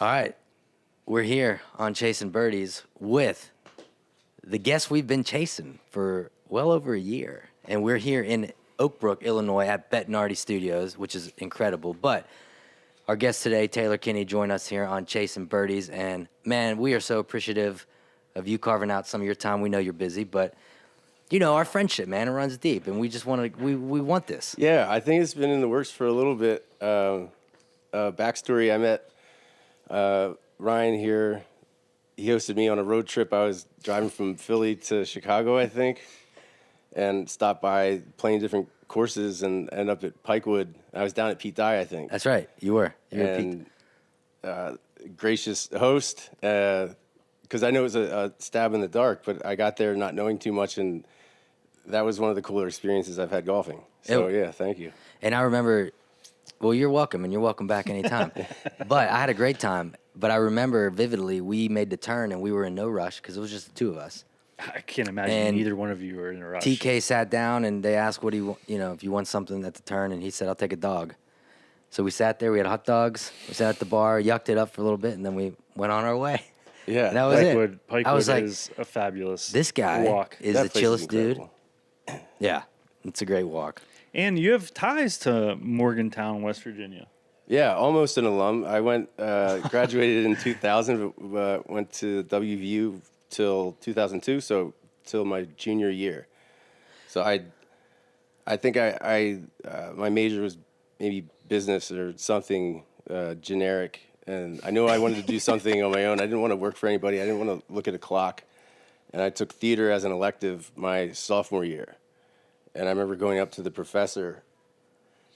All right, we're here on Chasing Birdies with the guest we've been chasing for well over a year. And we're here in Oak Brook, Illinois at Bettinardi Studios, which is incredible. But our guest today, TaylorKinney, joined us here on Chasing Birdies. And, man, we are so appreciative of you carving out some of your time. We know you're busy, but, you know, our friendship, man, it runs deep. And we just want to, we want this. Yeah, I think it's been in the works for a little bit. Backstory, I met Ryan here. He hosted me on a road trip. I was driving from Philly to Chicago, I think, and stopped by playing different courses and ended up at Pikewood. I was down at Pete Dye, I think. That's right. You were. You were Pete. Gracious host, because I know it was a stab in the dark, but I got there not knowing too much, and that was one of the cooler experiences I've had golfing. So, yeah, thank you. And I remember, well, you're welcome, and you're welcome back anytime. But I had a great time. But I remember vividly, we made the turn, and we were in no rush because it was just the two of us. I can't imagine either one of you were in a rush. TK sat down, and they asked what if you want something at the turn, and he said, I'll take a dog. So we sat there, we had hot dogs, we sat at the bar, yucked it up for a little bit, and then we went on our way. Yeah. And that was it. Pikewood I was like, is a fabulous this guy walk. is That the place chillest is dude. incredible. Yeah, it's a great walk. And you have ties to Morgantown, West Virginia. Yeah, almost an alum. I graduated in 2000, went to WVU till 2002, so till my junior year. So I think my major was maybe business or something generic, and I knew I wanted to do something on my own. I didn't want to work for anybody. I didn't want to look at a clock, and I took theater as an elective my sophomore year. And I remember going up to the professor,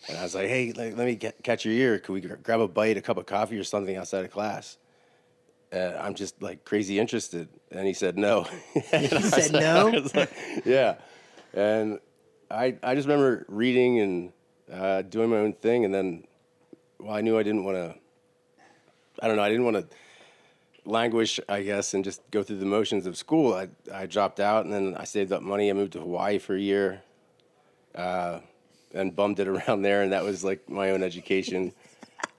and I was like, hey, let me catch your ear. Could we grab a bite, a cup of coffee or something outside of class? I'm just, like, crazy interested. And he said no. He said no? I was like, yeah. And I just remember reading and doing my own thing. And then, well, I knew I didn't want to, I didn't want to languish, I guess, and just go through the motions of school. I dropped out, and then I saved up money. I moved to Hawaii for a year. And bummed it around there, and that was like my own education.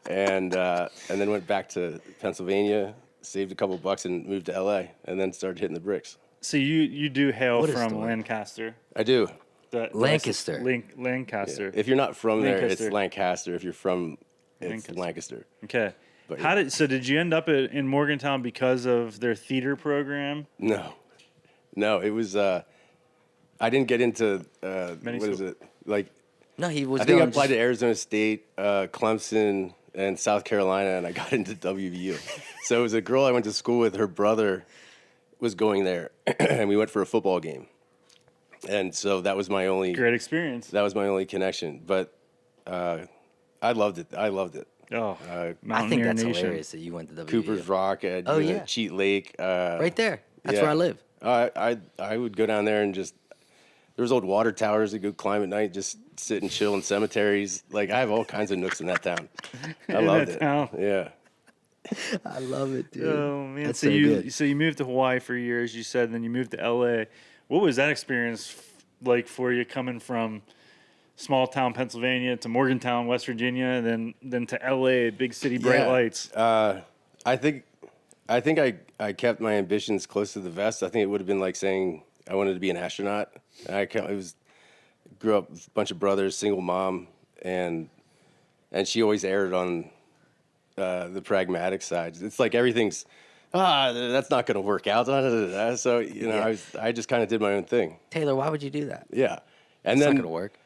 And then went back to Pennsylvania, saved a couple bucks, and moved to LA, and then started hitting the bricks. So you do hail What a from story. Lancaster. I do. Lancaster. Lancaster. Yeah. If you're not from there, Lancaster. it's Lancaster. If you're from, it's Lancaster. Okay. But Did you end up in Morgantown because of their theater program? No, it was. I didn't get into what is it like? No, he was I think I going applied to Arizona State, Clemson, and South Carolina, and I got into WVU. So it was a girl I went to school with. Her brother was going there, and we went for a football game. And so that was my only Great experience. That was my only connection. But I loved it. Oh, I think Mountaineer that's Nation. hilarious that you went to WVU. Cooper's Rock at Cheat Lake. Right there. That's yeah. where I live. I would go down there and just there was old water towers that go climb at night, just sit and chill in cemeteries. Like I have all kinds of nooks in that town. I loved it. Town. Yeah. I love it, dude. Oh man! That's so good. you moved to Hawaii for a year, as you said, and then you moved to LA. What was that experience like for you, coming from small town Pennsylvania to Morgantown, West Virginia, and then to LA, big city, bright lights? I think I kept my ambitions close to the vest. I think it would have been like saying I wanted to be an astronaut. Grew up with a bunch of brothers, single mom, and she always erred on the pragmatic side. It's like everything's that's not going to work out. So I just kind of did my own thing. Taylor, why would you do that? Yeah, and It's then not going to work.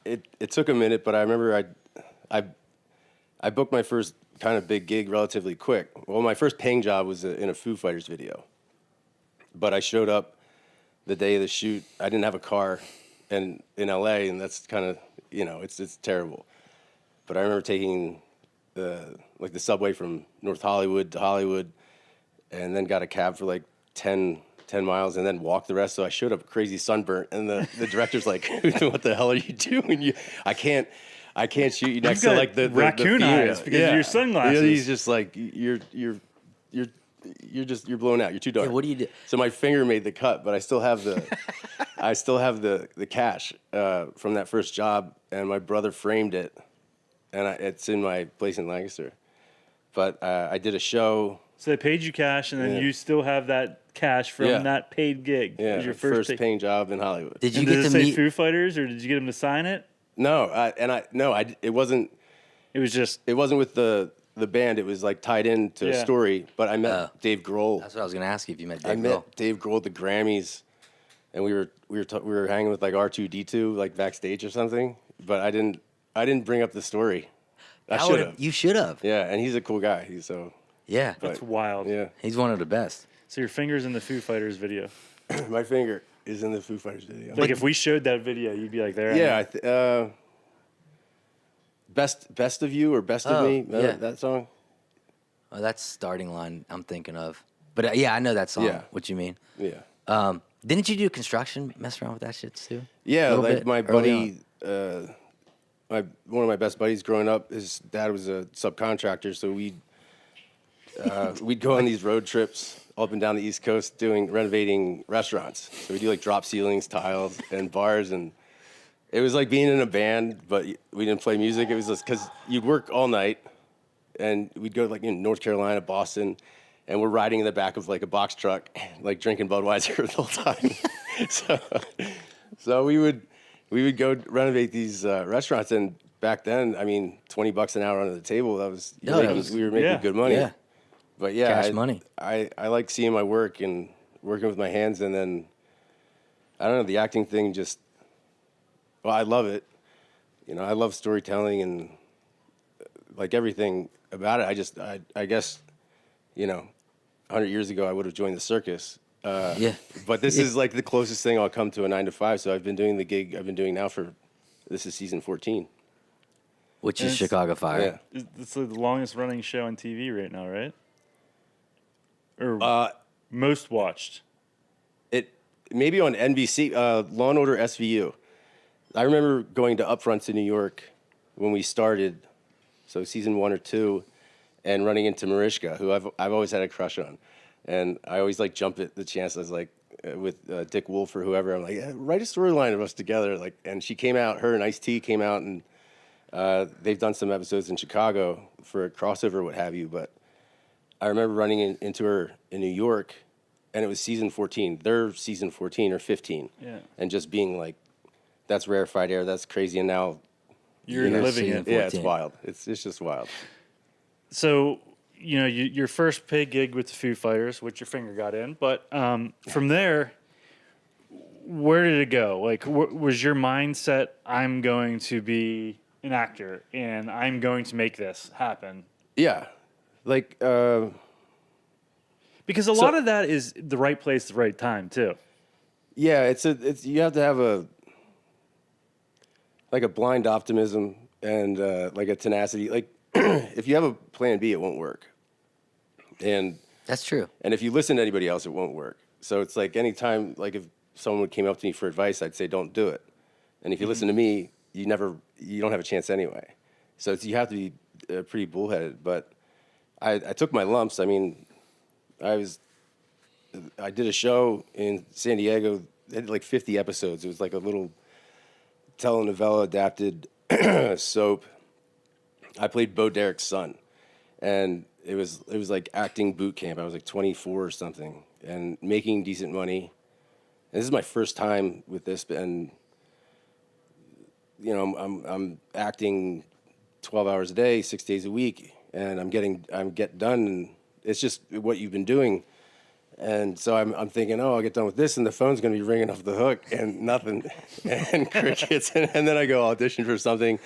It took a minute, but I remember I booked my first kind of big gig relatively quick. Well, my first paying job was in a Foo Fighters video, but I showed up the day of the shoot. I didn't have a car, and in LA, and that's kind of it's terrible. But I remember taking the subway from North Hollywood to Hollywood, and then got a cab for like 10 miles, and then walked the rest. So I showed up crazy sunburnt, and the director's like, "What the hell are you doing? I can't shoot you next to like the raccoon eyes because of your sunglasses." Yeah, he's just like you're blown out. You're too dark. Yeah, what do you do? So my finger made the cut, but I still have the cash from that first job, and my brother framed it, and it's in my place in Lancaster. but I did a show. So they paid you cash, and then Yeah. you still have that cash from Yeah. that paid gig. Yeah, as your first pay- paying job in Hollywood. Did you And get did to it say meet? Foo Fighters, or did you get them to sign it? No, it wasn't. It was just It wasn't with the band. It was like tied into a Yeah. story. But I met Oh. Dave Grohl. That's what I was gonna ask you if you met I Dave met Grohl. Dave Grohl at the Grammys, and we were hanging with like R2D2 like backstage or something. But I didn't bring up the story. I How should would- have. You should have. Yeah, and he's a cool guy. Yeah. that's but- wild. Yeah. He's one of the best. So your fingers in the Foo Fighters video. My finger is in the Foo Fighters video. Like if we showed that video, you'd be like, there. I Yeah, am. best of you or best of Oh, me. Remember yeah. that song? Oh, that's starting line I'm thinking of. But yeah, I know that song. Yeah. What you mean? Yeah. Didn't you do construction? Mess around with that shit too? Yeah, Little like bit my early buddy, one of my best buddies growing up, his dad was a subcontractor, so we'd go on these road trips up and down the East Coast renovating restaurants. So we do like drop ceilings, tiles, and bars, and it was like being in a band, but we didn't play music. It was just because you'd work all night, and we'd go like in North Carolina, Boston, and we're riding in the back of like a box truck, like drinking Budweiser the whole time. so we would go renovate these restaurants, and back then, I mean, $20 an hour under the table. We were making yeah. good money. Yeah. But yeah, Cash money. I like seeing my work and working with my hands, and then I don't know, the acting thing just. Well, I love it. You know, I love storytelling and like everything about it. I guess, you know, 100 years ago I would have joined the circus. Yeah. But this is like the closest thing I'll come to a 9 to 5. So I've been doing the gig I've been doing now this is season 14. Which is It's- Chicago Fire. Yeah. It's the longest running show on TV right now, right? Or most watched. It maybe on NBC, Law and Order SVU. I remember going to upfronts in New York when we started, so season 1 or 2, and running into Mariska, who I've always had a crush on, and I always like jump at the chance. I was like with Dick Wolf or whoever. I'm like, write a storyline of us together. Like, and she came out. Her and Ice-T came out, and they've done some episodes in Chicago for a crossover, what have you. But I remember running into her in New York, and it was season 14. They're season 14 or 15. Yeah. And just being like, that's rarefied air. That's crazy. And now, You're know, living seeing it. yeah, it's 14. wild. It's just wild. So, you know, your first paid gig with the Foo Fighters, which your finger got in, but from there, where did it go? Like, was your mindset, I'm going to be an actor and I'm going to make this happen? Yeah. Like, Because a lot of that is the right place, the right time, too. yeah, it's you have to have a blind optimism and like a tenacity. Like, if you have a plan B, it won't work. And That's true. if you listen to anybody else, it won't work. So it's like anytime, like if someone came up to me for advice, I'd say, don't do it. And if you listen to me, you don't have a chance anyway. So you have to be pretty bullheaded. But I took my lumps. I mean, I did a show in San Diego. They had like 50 episodes. It was like a little telenovela adapted soap. I played Bo Derek's son, and it was like acting boot camp. I was like 24 or something, and making decent money. And this is my first time with this, and you know, I'm acting 12 hours a day, 6 days a week, and I'm getting done, and it's just what you've been doing. And so I'm thinking, oh, I'll get done with this, and the phone's going to be ringing off the hook, and nothing, and crickets, and then I go audition for something,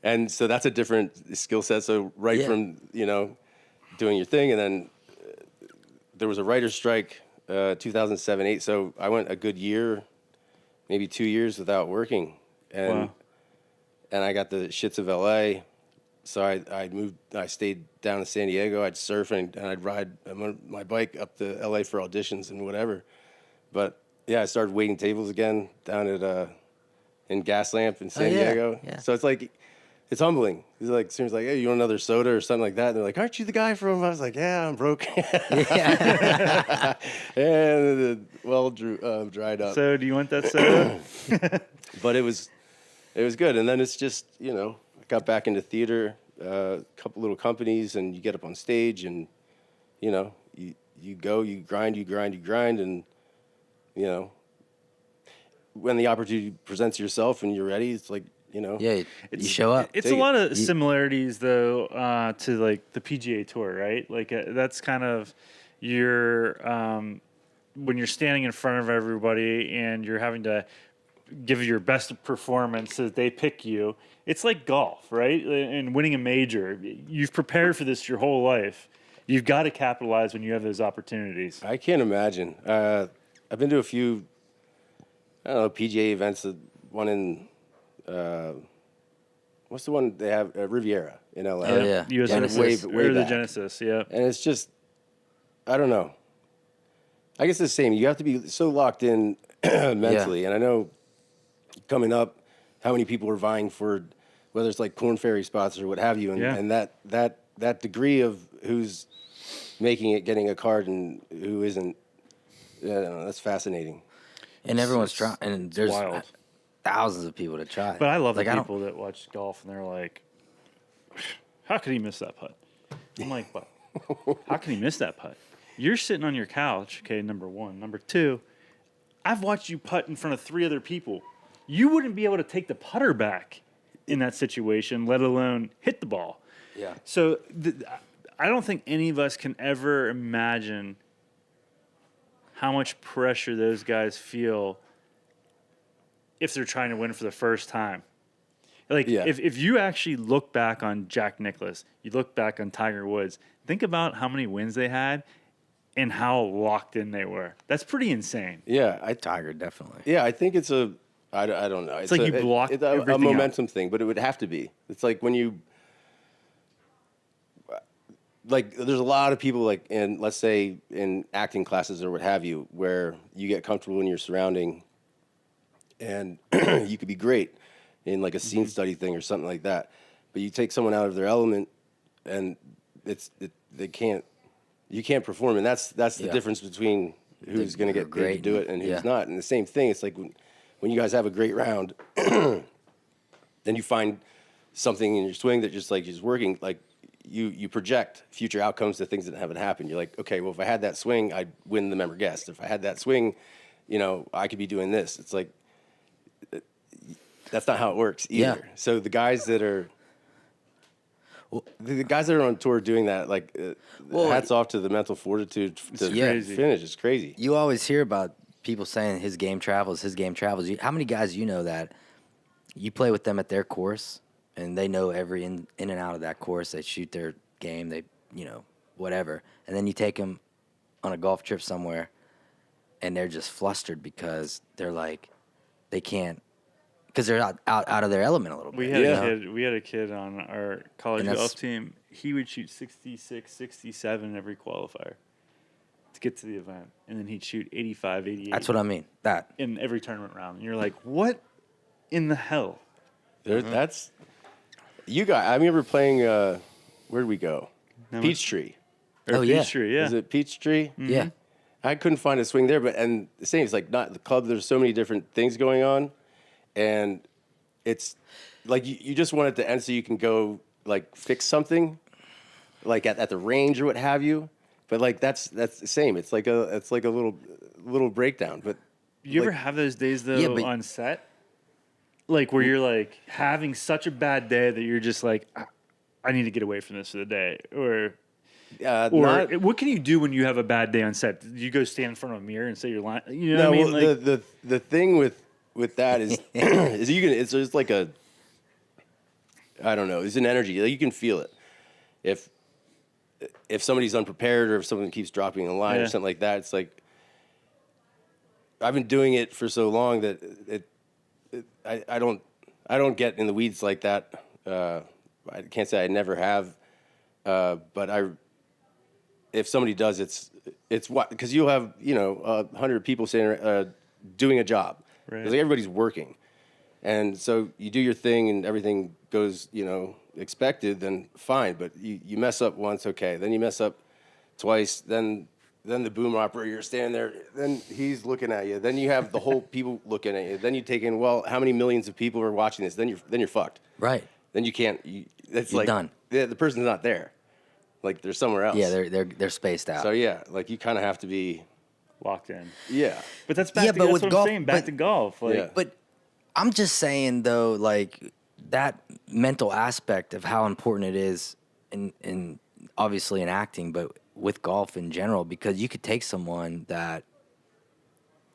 and so that's a different skill set. So from doing your thing, and then there was a writer's strike, 2007-8. So I went a good year, maybe 2 years without working, and I got the shits of LA. So I stayed down in San Diego. I'd surf and I'd ride my bike up to LA for auditions and whatever. But yeah, I started waiting tables again down at in Gaslamp in San Diego. Yeah. So it's like, it's humbling. It's like, someone's like, hey, you want another soda or something like that? And they're like, aren't you the guy from? I was like, yeah, I'm broke. Yeah. And the well dried up. So, do you want that soda? But it was good. And then it's just, I got back into theater a couple little companies, and you get up on stage, and you know, you go, you grind, and you know, when the opportunity presents yourself and you're ready, it's like, you know, Yeah, you show up. It's a lot of similarities though to like the PGA Tour, right? Like that's kind of your when you're standing in front of everybody and you're having to give your best performance as they pick you. It's like golf, right? And winning a major. You've prepared for this your whole life. You've got to capitalize when you have those opportunities. I can't imagine. I've been to a few, I don't know, PGA events. The one in, what's the one they have? Riviera in LA. Oh, yeah. US Genesis. Way or the back. Genesis, yeah. And it's just, I don't know. I guess it's the same. You have to be so locked in mentally. And I know coming up, how many people are vying for, whether it's like Corn Ferry spots or what have you. And that degree of who's making it, getting a card, and who isn't, I don't know, that's fascinating. And everyone's trying, and there's wild. thousands of people to try. But I love like, the people that watch golf and they're like, how could he miss that putt? I'm like, what? How can he miss that putt? You're sitting on your couch, okay, number one. Number two, I've watched you putt in front of 3 other people. You wouldn't be able to take the putter back in that situation, let alone hit the ball. Yeah. So I don't think any of us can ever imagine how much pressure those guys feel if they're trying to win for the first time. Like, if you actually look back on Jack Nicklaus, you look back on Tiger Woods, think about how many wins they had and how locked in they were. That's pretty insane. Yeah, Tiger, definitely. Yeah, I think it's a, I don't know. It's like you block it's everything a out. momentum thing, but it would have to be. It's like when you, like, there's a lot of people, like, in, let's say, in acting classes or what have you, where you get comfortable in your surrounding, and you could be great in, like, a scene study thing or something like that, but you take someone out of their element, and you can't perform, and that's the difference between who's going to get paid to do it and who's not. And the same thing, it's like when you guys have a great round, then you find something in your swing that just like is working, like you project future outcomes to things that haven't happened. You're like, okay, well, if I had that swing, I'd win the member guest. If I had that swing, you know, I could be doing this. It's like, that's not how it works either. Yeah. So the guys that are, the guys that are on tour doing that, like, hats off to the mental fortitude to finish. It's crazy. You always hear about people saying his game travels. How many guys you know that you play with them at their course and they know every in and out of that course? They shoot their game, they, you know, whatever. And then you take them on a golf trip somewhere and they're just flustered because they're like, they can't, because they're out of their element a little bit. We had a kid on our college golf team. He would shoot 66, 67 every qualifier to get to the event. And then he'd shoot 85, 88. That's what I mean. That. In every tournament round. And you're like, what in the hell? That's, you guys, I remember playing, where did we go? Peachtree. Peachtree, yeah. Is it Peachtree? Mm-hmm. Yeah. I couldn't find a swing there, but, and the same, it's like not the club, there's so many different things going on. And it's like you just want it to end so you can go like fix something, like at the range or what have you. But like that's the same. It's like a little breakdown. But you ever have those days though on set, like where you're like having such a bad day that you're just like, I need to get away from this for the day, or what can you do when you have a bad day on set? Do you go stand in front of a mirror and say you're lying? You know what I mean? Well, like, the thing with that is it's just like a, I don't know, it's an energy. Like you can feel it. If somebody's unprepared or if someone keeps dropping a line or something like that, it's like, I've been doing it for so long that I don't get in the weeds like that. I can't say I never have, but if somebody does, it's what, because you'll have 100 people saying doing a job. Right. Like everybody's working, and so you do your thing and everything goes expected, then fine. But you mess up once, okay. Then you mess up twice. Then the boom operator, you're standing there. Then he's looking at you. Then you have the whole people looking at you. Then you take in, well, how many millions of people are watching this? Then you're fucked. Right. then you can't. It's You're like done. the person's not there. Like they're somewhere else. Yeah, they're spaced out. So yeah, like you kind of have to be. Locked in. Yeah. But that's back Yeah, to but that's with what golf- I'm saying. Back but- to golf. Like, Yeah. But I'm just saying though, like that mental aspect of how important it is in obviously in acting, but with golf in general, because you could take someone that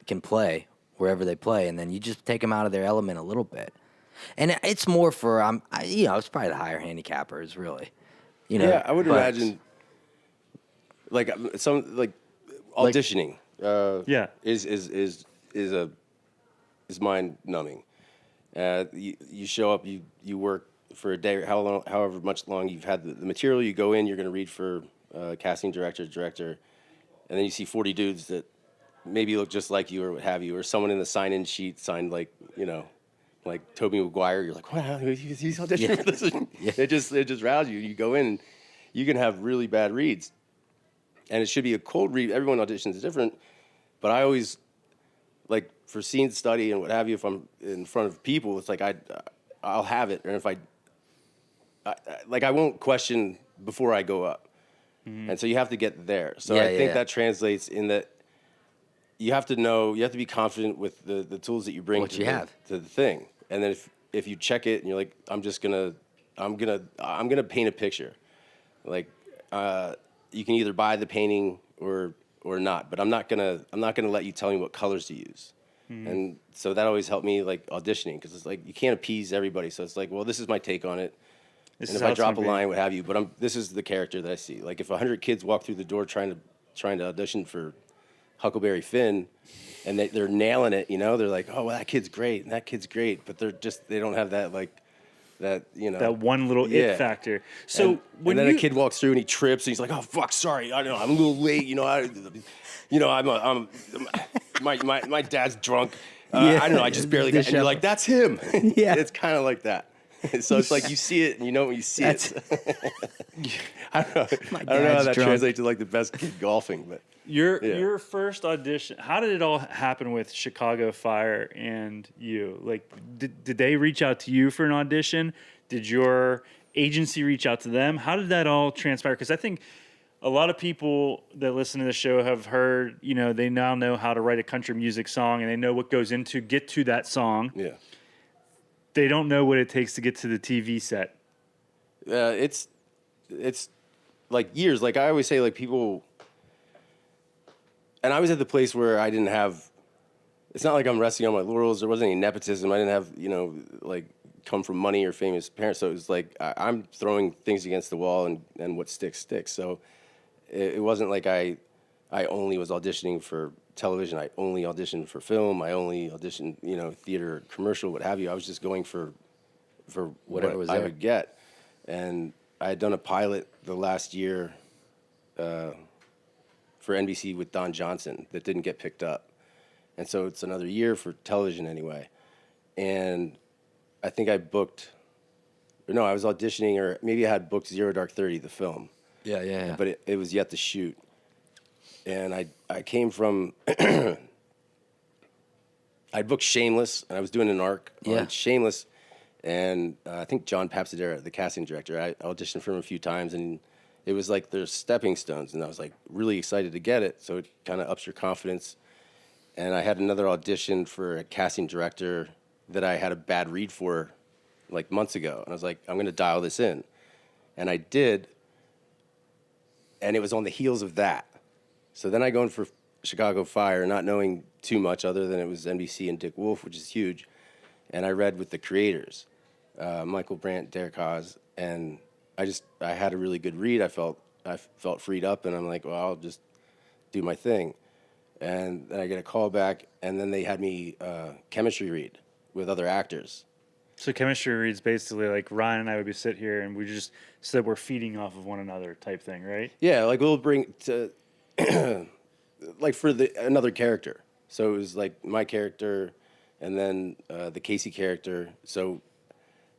can play wherever they play, and then you just take them out of their element a little bit. And it's more for it's probably the higher handicappers, really. Yeah, I would but- imagine. Like some like auditioning. Yeah. Is mind numbing. You show up, you work for a day, or however much long you've had the material. You go in, you're going to read for casting director, and then you see 40 dudes that maybe look just like you or what have you, or someone in the sign-in sheet signed like like Tobey Maguire. You're like, wow, he's auditioning for this. Yeah. It just rouses you. You go in, and you can have really bad reads, and it should be a cold read. Everyone auditions different, but I always like for scene study and what have you. If I'm in front of people, it's like I'll have it, and if I won't question before I go up. And so you have to get there. So I think that translates in that you have to be confident with the tools that you bring What to you have. to the thing. And then if you check it and you're like, I'm gonna paint a picture. Like you can either buy the painting or not, but I'm not gonna let you tell me what colors to use. And so that always helped me like auditioning, because it's like you can't appease everybody. So it's like, well, this is my take on it. this And is if how I it's drop a gonna be. line, what have you, but this is the character that I see. Like if 100 kids walk through the door trying to audition for Huckleberry Finn, and they're nailing it, they're like, oh, well, that kid's great, and that kid's great, but they don't have that that one little Yeah. it factor. So when then you a kid walks through and he trips, and he's like, oh fuck, sorry, I know I'm a little late, my dad's drunk. I don't know, I just barely got, and you're like, that's him. Yeah. It's kind of like that. So it's like you see it, and you know when you see it. I don't know. I don't know how dad's that drunk. translates to like the best kid golfing, but your first audition, how did it all happen with Chicago Fire and you? Like, did they reach out to you for an audition? Did your agency reach out to them? How did that all transpire? Because I think a lot of people that listen to the show have heard, they now know how to write a country music song, and they know what goes into get to that song. yeah. They don't know what it takes to get to the TV set. It's like years. Like I always say, like people, and I was at the place where I didn't have. It's not like I'm resting on my laurels. There wasn't any nepotism. I didn't have like come from money or famous parents. So it was like I'm throwing things against the wall, and what sticks. So it wasn't like I only was auditioning for television. I only auditioned for film. I only auditioned, theater, commercial, what have you. I was just going for Whatever what was I there. would get. And I had done a pilot the last year for NBC with Don Johnson that didn't get picked up. And so it's another year for television anyway. And I think I was auditioning, or maybe I had booked Zero Dark 30, the film. Yeah. But it was yet to shoot. And I came from, I booked Shameless, and I was doing an arc Yeah. on Shameless, and I think John Papsadera, the casting director, I auditioned for him a few times, and it was like there's stepping stones, and I was like really excited to get it, so it kind of ups your confidence. And I had another audition for a casting director that I had a bad read for like months ago, and I was like, I'm going to dial this in. And I did, and it was on the heels of that. So then I go in for Chicago Fire, not knowing too much other than it was NBC and Dick Wolf, which is huge. And I read with the creators, Michael Brandt, Derek Haas, and I had a really good read. I felt freed up, and I'm like, well, I'll just do my thing. And then I get a call back, and then they had me chemistry read with other actors. So chemistry reads basically like Ryan and I would sit here and we just said we're feeding off of one another type thing, right? Yeah, like we'll bring to like for another character. So it was like my character, and then the Casey character. So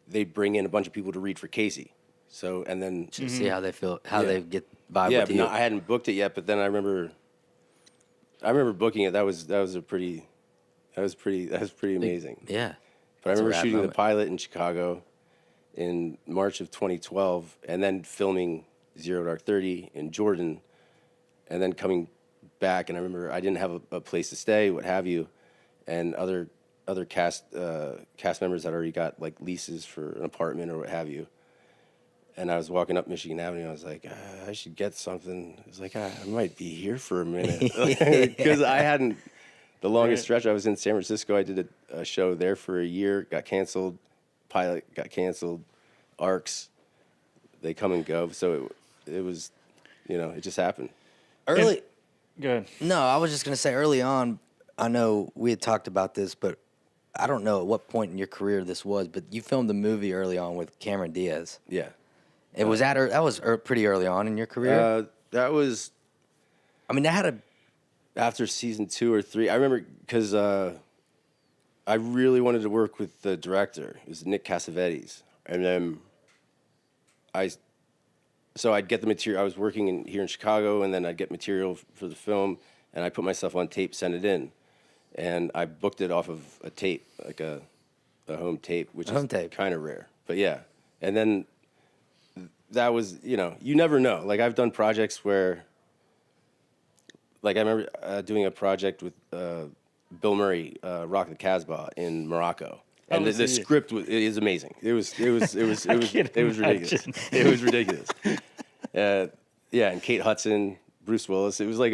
they bring in a bunch of people to read for Casey. So and then To see how they feel, how Yeah. they get vibe yeah, with but you. no, I hadn't booked it yet. But then I remember booking it. That was pretty amazing. Yeah. But I It's a remember rad shooting moment. the pilot in Chicago, in March of 2012, and then filming Zero Dark 30 in Jordan, and then coming back. And I remember I didn't have a place to stay, what have you, and other cast members had already got like leases for an apartment or what have you. And I was walking up Michigan Avenue, and I was like, I should get something. I was like, I might be here for a minute. Because I hadn't, the longest stretch, I was in San Francisco. I did a show there for a year, got canceled. Pilot got canceled. Arcs, they come and go. So it was, it just happened. Early. Good. No, I was just going to say early on, I know we had talked about this, but I don't know at what point in your career this was, but you filmed a movie early on with Cameron Diaz. Yeah. That was pretty early on in your career? That was... I mean, that had a... After season 2 or 3, I remember because I really wanted to work with the director. It was Nick Cassavetes. And then so I'd get the material. I was working here in Chicago, and then I'd get material for the film, and I put myself on tape, send it in. And I booked it off of a tape, like a home tape, which is kind of rare. But yeah. And then that was, you never know. Like, I've done projects where, like, I remember doing a project with Bill Murray, Rock the Casbah in Morocco. And the script is amazing. It was ridiculous. It was ridiculous. Yeah, and Kate Hudson, Bruce Willis. It was like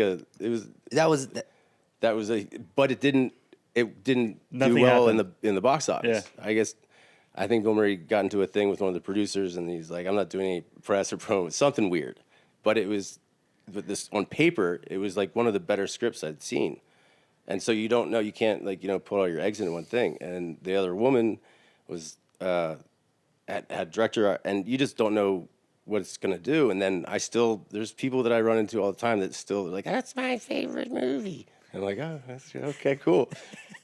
but it didn't do well in the box office. Yeah. I think Bill Murray got into a thing with one of the producers, and he's like, I'm not doing any press or promo. It's something weird. But this on paper, it was like one of the better scripts I'd seen. And so you don't know, you can't put all your eggs into one thing. And the other woman was had director, and you just don't know what it's gonna do. And then there's people that I run into all the time that still like, that's my favorite movie. And I'm like, oh, that's okay, cool.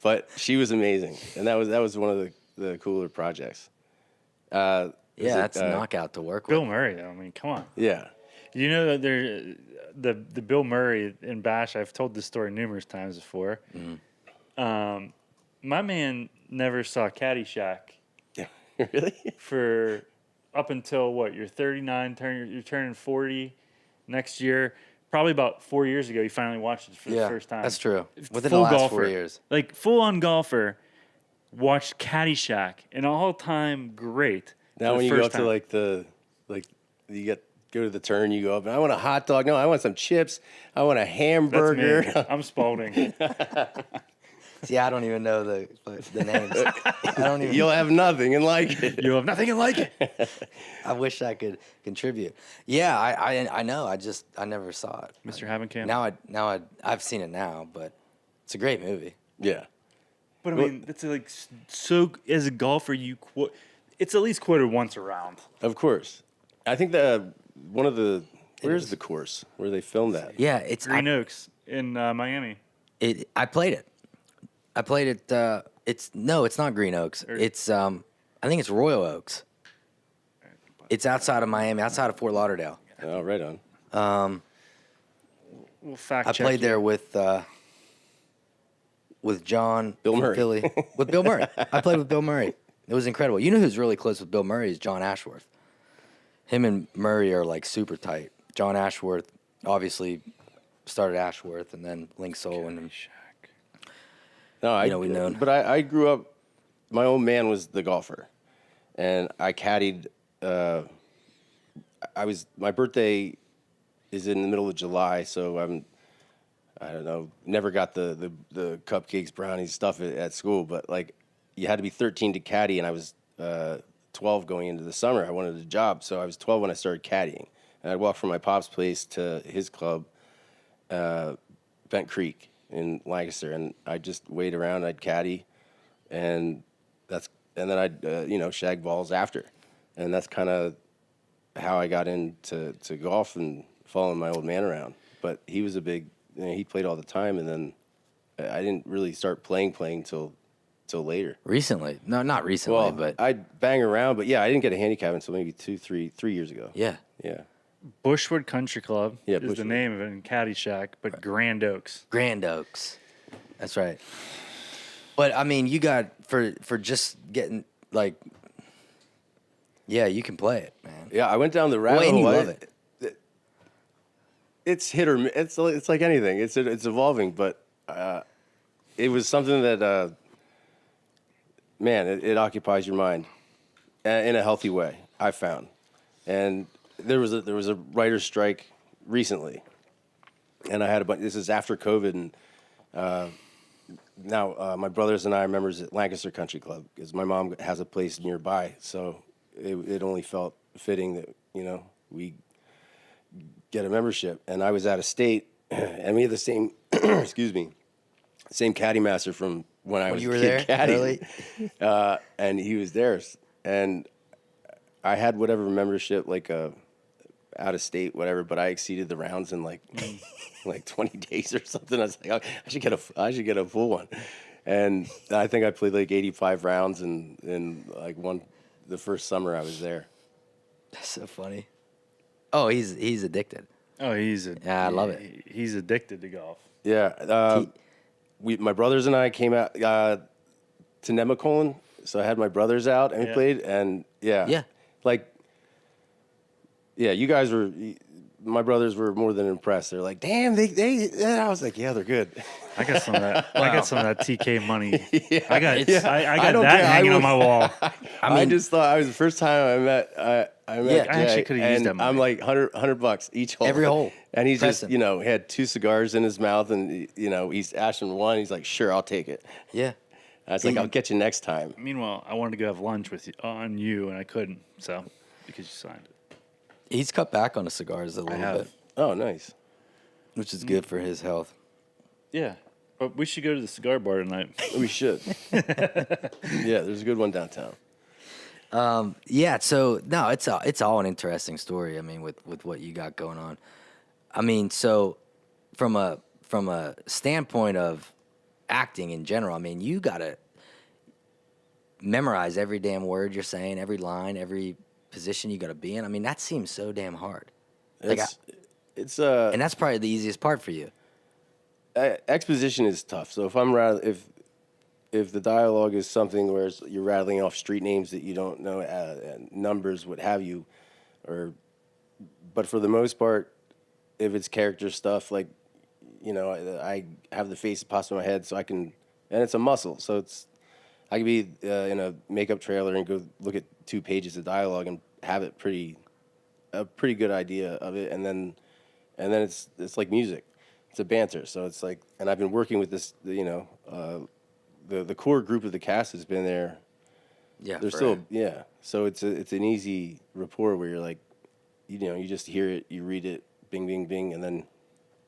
But she was amazing, and that was one of the cooler projects. That's a knockout to work with. Bill Murray, though. I mean, come on. Yeah. You know that the Bill Murray in Bash. I've told this story numerous times before. Mm. My man never saw Caddyshack. Yeah, really? For up until what? You're 39. You're turning 40 next year. Probably about 4 years ago, he finally watched it for the first time. That's true. Within the last 4 years, like full-on golfer, watched Caddyshack, an all-time great. Now, when you go up to go to the turn, you go up, and I want a hot dog. No, I want some chips. I want a hamburger. That's me. I'm Spalding. See, I don't even know the names. I don't even. You'll have nothing and like it. You'll have nothing and like it. I wish I could contribute. Yeah, I know. I never saw it. Mr. Havenkamp. Now I've seen it now, but it's a great movie. Yeah. But I mean, that's like so. As a golfer, it's at least quoted once around. Of course, I think where's the course where they filmed that? Yeah, it's Green Oaks in Miami. I played it. It's not Green Oaks. It's I think it's Royal Oaks. It's outside of Miami, outside of Fort Lauderdale. Oh, right on. We'll fact check. I played there with John Bill Murray. Philly, with Bill Murray. I played with Bill Murray. It was incredible. You know who's really close with Bill Murray is John Ashworth. Him and Murray are like super tight. John Ashworth obviously started Ashworth and then Link Solon. And no, we've known. But I grew up. My old man was the golfer, and I caddied. My birthday is in the middle of July, so I don't know. Never got the cupcakes, brownies, stuff at school, but like you had to be 13 to caddy, and I was 12 going into the summer. I wanted a job, so I was 12 when I started caddying, and I'd walk from my pop's place to his club, Bent Creek in Lancaster, and I'd just wait around. I'd caddy, and then I'd shag balls after, and that's kind of how I got into golf and following my old man around. But he was a big. He played all the time, and then I didn't really start playing till later. Recently? No, not recently, but I'd bang around. But yeah, I didn't get a handicap until maybe 3 years ago. Yeah. Bushwood Country Club is Bushwood. the name of it in Caddyshack, but Grand Oaks. Grand Oaks. That's right. But I mean, you got for just getting like Yeah, you can play it, man. Yeah, I went down the rabbit and you hole. love it. It's hit or miss. It's like anything. It's evolving, but it was something that man, it occupies your mind in a healthy way. I found, and there was a writer's strike recently, and I had a bunch. This is after COVID, and now my brothers and I are members at Lancaster Country Club because my mom has a place nearby, so it only felt fitting that we get a membership. And I was out of state, and we had the same excuse me, same caddy master from when I was you were a kid there, caddying. really? And he was there, and I had whatever membership, like out of state, whatever, but I exceeded the rounds in like 20 days or something. I was like, oh, I should get a full one. And I think I played like 85 rounds in like the first summer I was there. That's so funny. Oh, he's addicted. Oh, Yeah, I love it. He's addicted to golf. Yeah. My brothers and I came out to Nemacolin, so I had my brothers out and we played, and Yeah. You guys were, my brothers were more than impressed. They're like, damn, I was like, yeah, they're good. I got some of that. I got some of that TK money. Yeah. I got I don't that care. hanging on my wall. I just thought I was the first time I met Yeah, I actually Jay, could have used and that money. I'm like $100 each hole. Every hole. And he's Pressing. just, had 2 cigars in his mouth, and he's ashing one. He's like, sure, I'll take it. Yeah. I was like, I'll get you next time. Meanwhile, I wanted to go have lunch with you and I couldn't. So because you signed it. He's cut back on the cigars a little bit, Oh, nice. which is good for his health. Yeah, but we should go to the cigar bar tonight. We should. Yeah, there's a good one downtown. Yeah, so no, it's all an interesting story. I mean, with what you got going on. I mean, so from a standpoint of acting in general, I mean, you gotta memorize every damn word you're saying, every line, every position you gotta be in. I mean, that seems so damn hard. Like, and that's probably the easiest part for you. Exposition is tough. So if the dialogue is something where you're rattling off street names that you don't know, numbers, what have you, but for the most part, if it's character stuff, like, I have the face that pops in my head, so I can, and it's a muscle. So I can be in a makeup trailer and go look at 2 pages of dialogue and have a pretty good idea of it, and then it's like music. It's a banter. So it's like, and I've been working with this, the core group of the cast has been there. Yeah, They're still, yeah. So it's an easy rapport where you're like, you just hear it, you read it, bing, bing, bing, and then,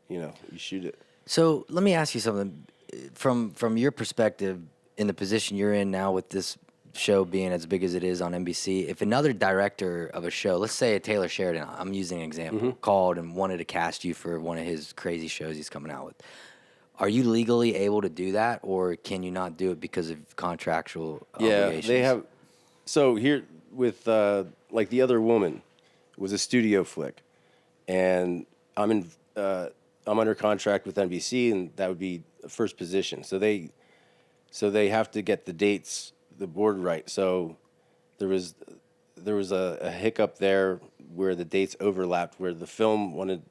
you shoot it. So let me ask you something from your perspective in the position you're in now with this show being as big as it is on NBC. If another director of a show, let's say a Taylor Sheridan, I'm using an example, called and wanted to cast you for one of his crazy shows he's coming out with, are you legally able to do that, or can you not do it because of contractual obligations? They have. So here with like The Other Woman was a studio flick, and I'm under contract with NBC, and that would be the first position. So they have to get the dates, the board right. So there was a hiccup there where the dates overlapped, where the film wanted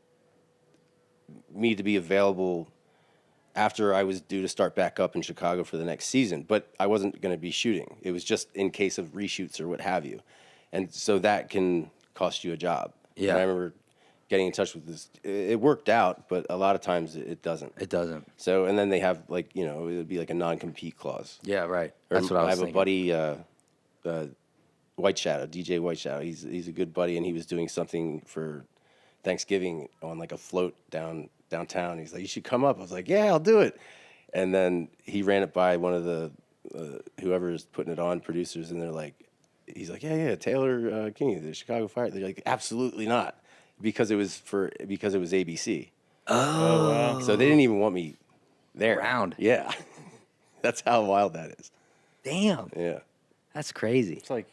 me to be available after I was due to start back up in Chicago for the next season, but I wasn't going to be shooting. It was just in case of reshoots or what have you. And so that can cost you a job. Yeah. And I remember getting in touch with this. It worked out, but a lot of times it doesn't. It doesn't. So, and then they have it would be like a non-compete clause. Yeah, right. That's what I was thinking. I have a buddy, White Shadow, DJ White Shadow. He's a good buddy, and he was doing something for Thanksgiving on like a float downtown. He's like, you should come up. I was like, yeah, I'll do it. And then he ran it by one of the whoever's putting it on, producers, and he's like, yeah, Taylor Kinney, the Chicago Fire. They're like, absolutely not, because it was ABC. Oh, wow. So they didn't even want me there. Around. Yeah, that's how wild that is. damn. Yeah, That's crazy. It's like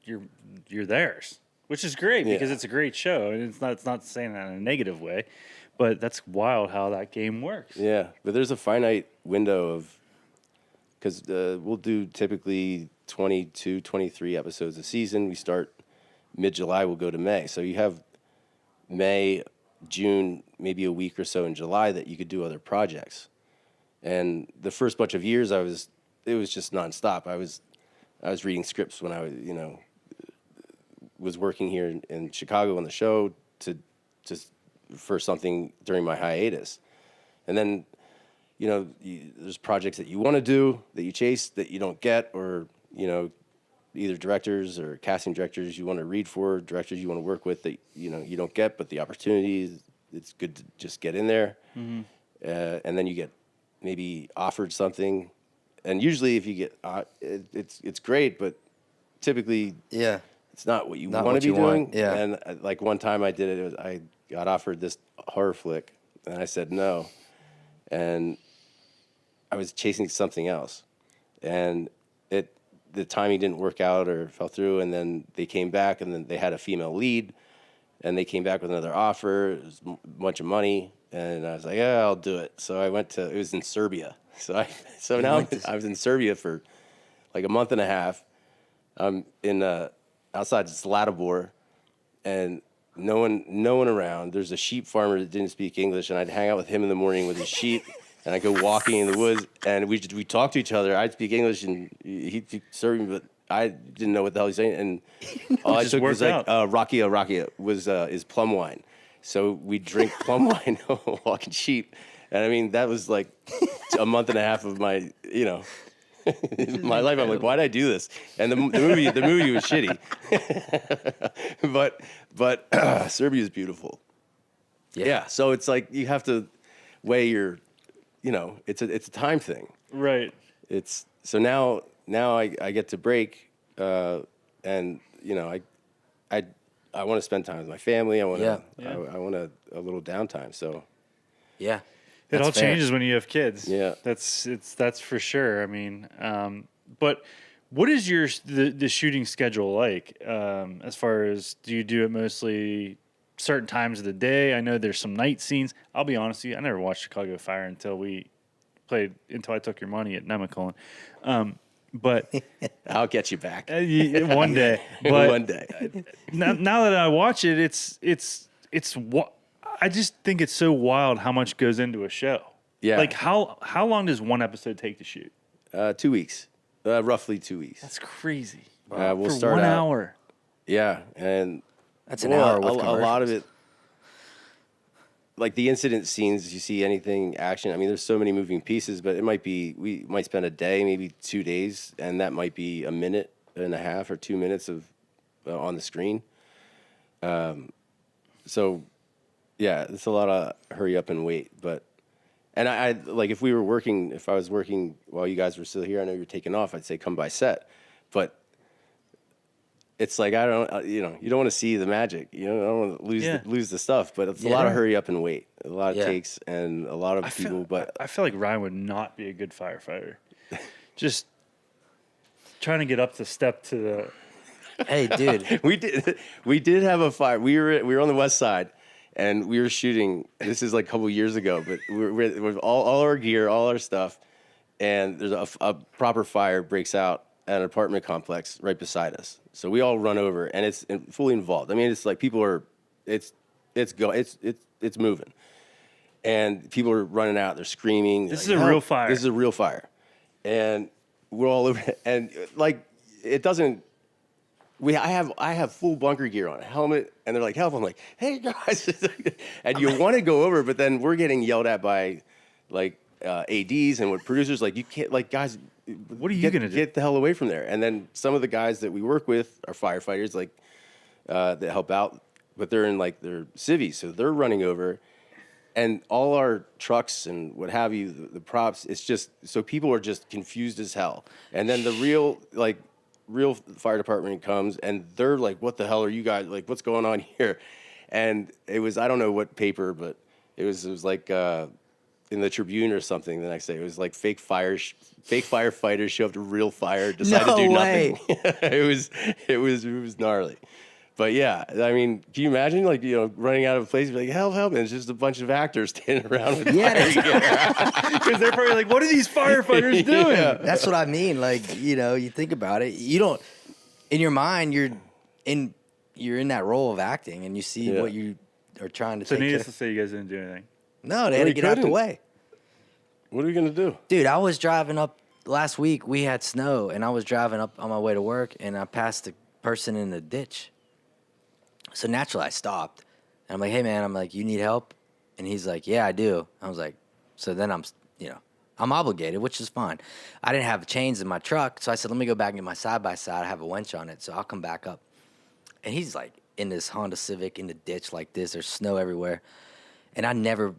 you're theirs, which is great because it's a great show, and it's not saying that in a negative way, but that's wild how that game works. yeah. But there's a finite window of, because we'll do typically 22, 23 episodes a season. We start mid-July, we'll go to May. So you have May, June, maybe a week or so in July that you could do other projects. And the first bunch of years, it was just nonstop. I was reading scripts when I was working here in Chicago on the show to just for something during my hiatus. And then, there's projects that you want to do that you chase that you don't get, or, either directors or casting directors you want to read for, directors you want to work with that, you don't get, but the opportunity, it's good to just get in there. Mm-hmm. And then you get maybe offered something. And usually if you get, it's great, but typically it's not what you want to be doing. Yeah. And like one time I did it, I got offered this horror flick and I said no. And I was chasing something else. And the timing didn't work out or fell through. And then they came back and then they had a female lead and they came back with another offer. It was a bunch of money. And I was like, yeah, I'll do it. So I it was in Serbia. So now I was in Serbia for like a month and a half. I'm in outside Zlatibor, and no one around. There's a sheep farmer that didn't speak English, and I'd hang out with him in the morning with his sheep, and I'd go walking in the woods, and we talk to each other. I'd speak English, and he'd speak Serbian, but I didn't know what the hell he's saying. And all I took was like rakia is plum wine. So we drink plum wine walking sheep. And I mean, that was like a month and a half of my, my life. I'm like, why did I do this? And the movie was shitty. but Serbia is beautiful. Yeah. So it's like you have to weigh your, it's a time thing. Right. It's so now I get to break, and I want to spend time with my family. I want a little downtime. So yeah. It all changes when you have kids. Yeah, that's for sure. I mean, but what is the shooting schedule like? As far as, do you do it mostly certain times of the day? I know there's some night scenes. I'll be honest with you, I never watched Chicago Fire until I took your money at Nemacolin. But I'll get you back one day. But one day. Now that I watch it, it's what. I just think it's so wild how much goes into a show. Yeah. Like how long does one episode take to shoot? 2 weeks, roughly 2 weeks. That's crazy. We'll for start 1 out, hour. Yeah, and that's an hour with a lot of it. Like the incident scenes, you see anything action. I mean, there's so many moving pieces, but we might spend a day, maybe 2 days, and that might be a minute and a half or 2 minutes of on the screen. So. Yeah, it's a lot of hurry up and wait, and I like if I was working while you guys were still here, I know you're taking off, I'd say come by set, but it's like, I don't, you don't want to see the magic, I don't want to lose the stuff, but it's a lot of hurry up and wait, a lot of takes and a lot of people, but I feel like Ryan would not be a good firefighter. Just trying to get up the step to the. Hey, dude, we did have a fire. We were on the west side. And we were shooting, this is like a couple years ago, but we're with all our gear, all our stuff, and there's a proper fire breaks out at an apartment complex right beside us. So we all run over, and it's fully involved. I mean, it's like people are, it's moving, and people are running out. They're screaming. This is a real fire. This is a real fire, and we're all over. And like it doesn't. I have full bunker gear on, a helmet, and they're like, help. I'm like, hey, guys. And you want to go over, but then we're getting yelled at by, like, ADs and what producers, like, you can't, like, guys, what are you going to do? Get the hell away from there. And then some of the guys that we work with are firefighters, like, that help out, but they're in, like, their civvies, so they're running over. And all our trucks and what have you, the props, it's just, so people are just confused as hell. And then the real fire department comes and they're like, what the hell are you guys, like, what's going on here? And it was, I don't know what paper, but it was like in the Tribune or something the next day. It was like fake firefighters show up to real fire, decide to do nothing. It was gnarly. But yeah, I mean, can you imagine, like, running out of a place, like, help, and it's just a bunch of actors standing around with fire gear. Because they're probably like, what are these firefighters doing? Yeah. That's what I mean. Like, you think about it. You don't, in your mind, you're in you're in that role of acting and you see what you are trying to So take needless care to say, you guys didn't do anything. No, they had to get out the way. What are we gonna do? Dude, I was driving up last week. We had snow, and I was driving up on my way to work, and I passed a person in the ditch. So naturally, I stopped. And I'm like, hey, man, I'm like, you need help? And he's like, yeah, I do. I was like, so then I'm obligated, which is fine. I didn't have chains in my truck, so I said, let me go back and get my side-by-side. I have a winch on it, so I'll come back up. And he's like in this Honda Civic in the ditch like this. There's snow everywhere. And I never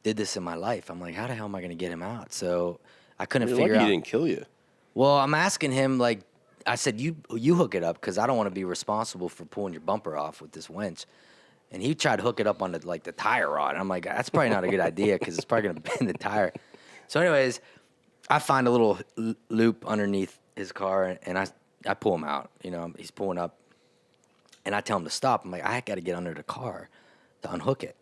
did this in my life. I'm like, how the hell am I going to get him out? So I couldn't figure out. He didn't kill you. Well, I'm asking him, like, I said, you hook it up because I don't want to be responsible for pulling your bumper off with this winch. And he tried to hook it up on the tire rod. And I'm like, that's probably not a good idea because it's probably going to bend the tire. So anyways, I find a little loop underneath his car, and I pull him out. You know, he's pulling up. And I tell him to stop. I'm like, I got to get under the car to unhook it.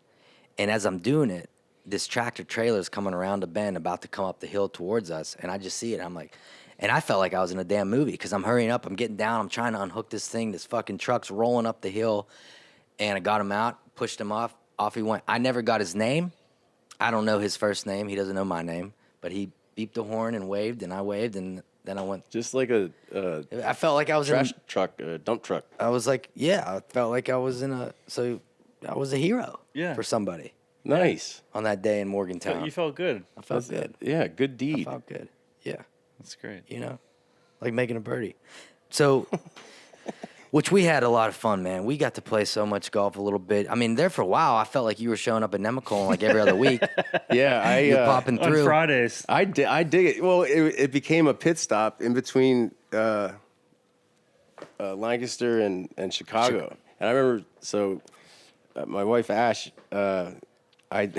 And as I'm doing it, this tractor trailer is coming around the bend, about to come up the hill towards us. And I just see it. I'm like, and I felt like I was in a damn movie because I'm hurrying up. I'm getting down. I'm trying to unhook this thing. This fucking truck's rolling up the hill. And I got him out, pushed him off. Off he went. I never got his name. I don't know his first name. He doesn't know my name. But he beeped the horn and waved, and I waved, and then I went. Just like a I felt like I was trash in truck, a dump truck. I was like, yeah, I felt like I was so I was a hero for somebody. Nice. On that day in Morgantown. You felt good. I felt good. Yeah, good deed. I felt good. Yeah. That's great. You know, like making a birdie. So, which we had a lot of fun, man. We got to play so much golf a little bit. I mean, there for a while, I felt like you were showing up at Nemacolin like every other week. Yeah, You're popping through. On Fridays. I dig it. Well, it became a pit stop in between Lancaster and Chicago. And I remember, my wife Ash, I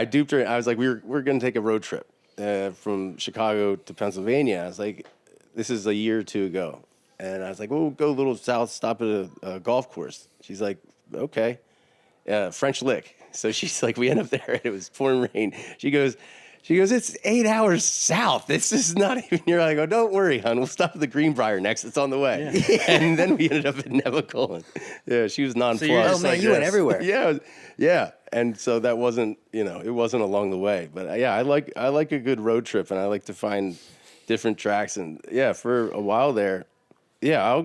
duped her. I was like, we're going to take a road trip from Chicago to Pennsylvania. I was like, this is a year or two ago. And I was like, we'll go a little south, stop at a golf course. She's like, okay. French Lick. So she's like, we end up there, and it was pouring rain. She goes, it's 8 hours south. This is not even here. I go, don't worry, hon. We'll stop at the Greenbrier next. It's on the way. Yeah. And then we ended up at Nemacolin. Yeah, she was nonplussed. So you went everywhere. Yeah. And so that wasn't, it wasn't along the way. But yeah, I like a good road trip, and I like to find different tracks. And yeah, for a while there, yeah,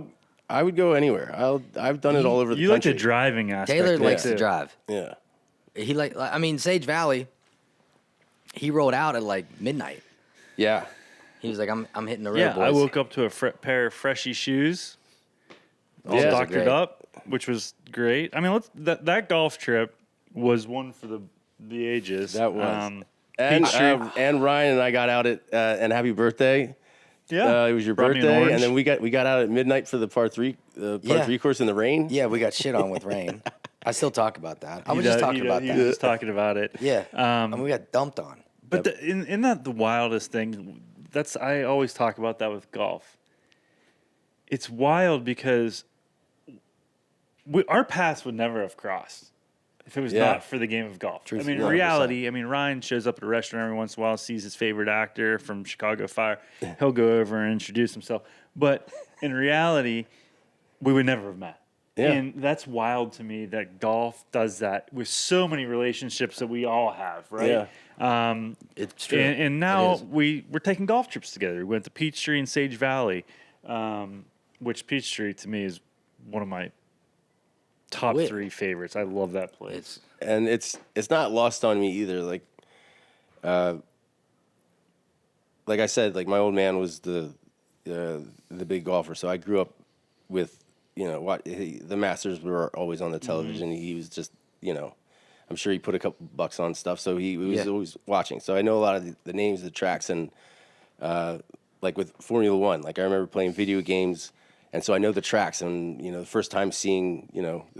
I would go anywhere. I've done it all over the country. You like the driving aspect. Taylor likes to drive. Yeah. He Sage Valley, he rolled out at like midnight. Yeah. He was like, I'm hitting the road, Yeah, boys. I woke up to a pair of freshy shoes, all Yeah. doctored up, which was great. I mean, that golf trip was one for the ages. That was. Peachtree. And Ryan and I got out at and happy birthday. Yeah, it was your brought me an birthday, orange. and then we got out at midnight for the par three course in the rain. Yeah, we got shit on with rain. I still talk about that. I was He just does- talking he about does- that. he was just talking about it. Yeah. And we got dumped on. But isn't that the wildest thing? I always talk about that with golf. It's wild because our paths would never have crossed if it was not for the game of golf. Truth, I mean, in 100%. reality, Ryan shows up at a restaurant every once in a while, sees his favorite actor from Chicago Fire. He'll go over and introduce himself. But in reality, we would never have met. Yeah. And that's wild to me that golf does that with so many relationships that we all have, right? Yeah. It's true. And now It is. we're taking golf trips together. We went to Peachtree and Sage Valley, which Peachtree to me is one of my top Wait. 3 favorites. I love that place. And it's not lost on me either. Like I said, like my old man was the big golfer, so I grew up with the Masters were always on the television. He was just I'm sure he put a couple bucks on stuff, so he was always watching. So I know a lot of the names of the tracks, and like with Formula One, like I remember playing video games. And so I know the tracks, and the first time seeing, I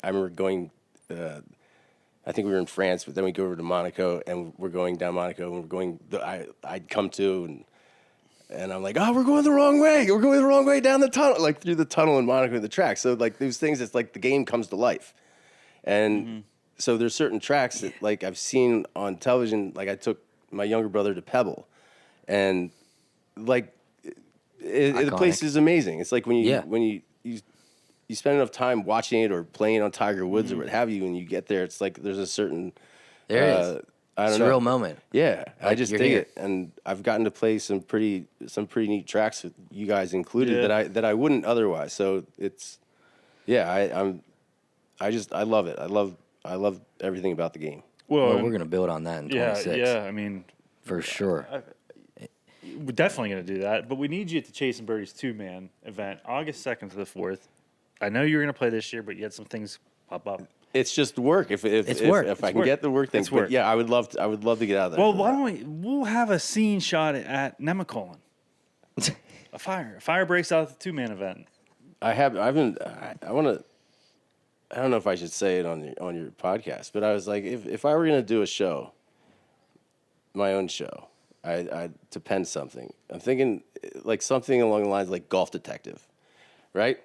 remember going. I think we were in France, but then we go over to Monaco, and we're going down Monaco, and we're going. I'd come to, and I'm like, oh, we're going the wrong way. We're going the wrong way down the tunnel, like through the tunnel in Monaco, the track. So like those things, it's like the game comes to life, and so there's certain tracks that like I've seen on television. Like I took my younger brother to Pebble, and like. The place is amazing. It's like when you you spend enough time watching it or playing on Tiger Woods or what have you, and you get there, it's like there's a certain There is. I don't Surreal know. moment. Yeah, I Like, just you're dig here. it, and I've gotten to play some pretty neat tracks with you guys included that I wouldn't otherwise. So it's I love it. I love everything about the game. Well, we're gonna build on that in 26. Yeah. I mean, for sure. we're definitely going to do that. But we need you at the Chasing Birdies 2-man event, August 2nd to the 4th. I know you were going to play this year, but you had some things pop up. It's just work. If I can get the work thing, It's work. But yeah, I would love to get out of there. Well, why don't we'll have a scene shot at Nemacolin. A fire breaks out at the 2-man event. I want to. I don't know if I should say it on your podcast, but I was like, if I were gonna do a show, my own show, I'd to pen something. I'm thinking like something along the lines like Golf Detective, right?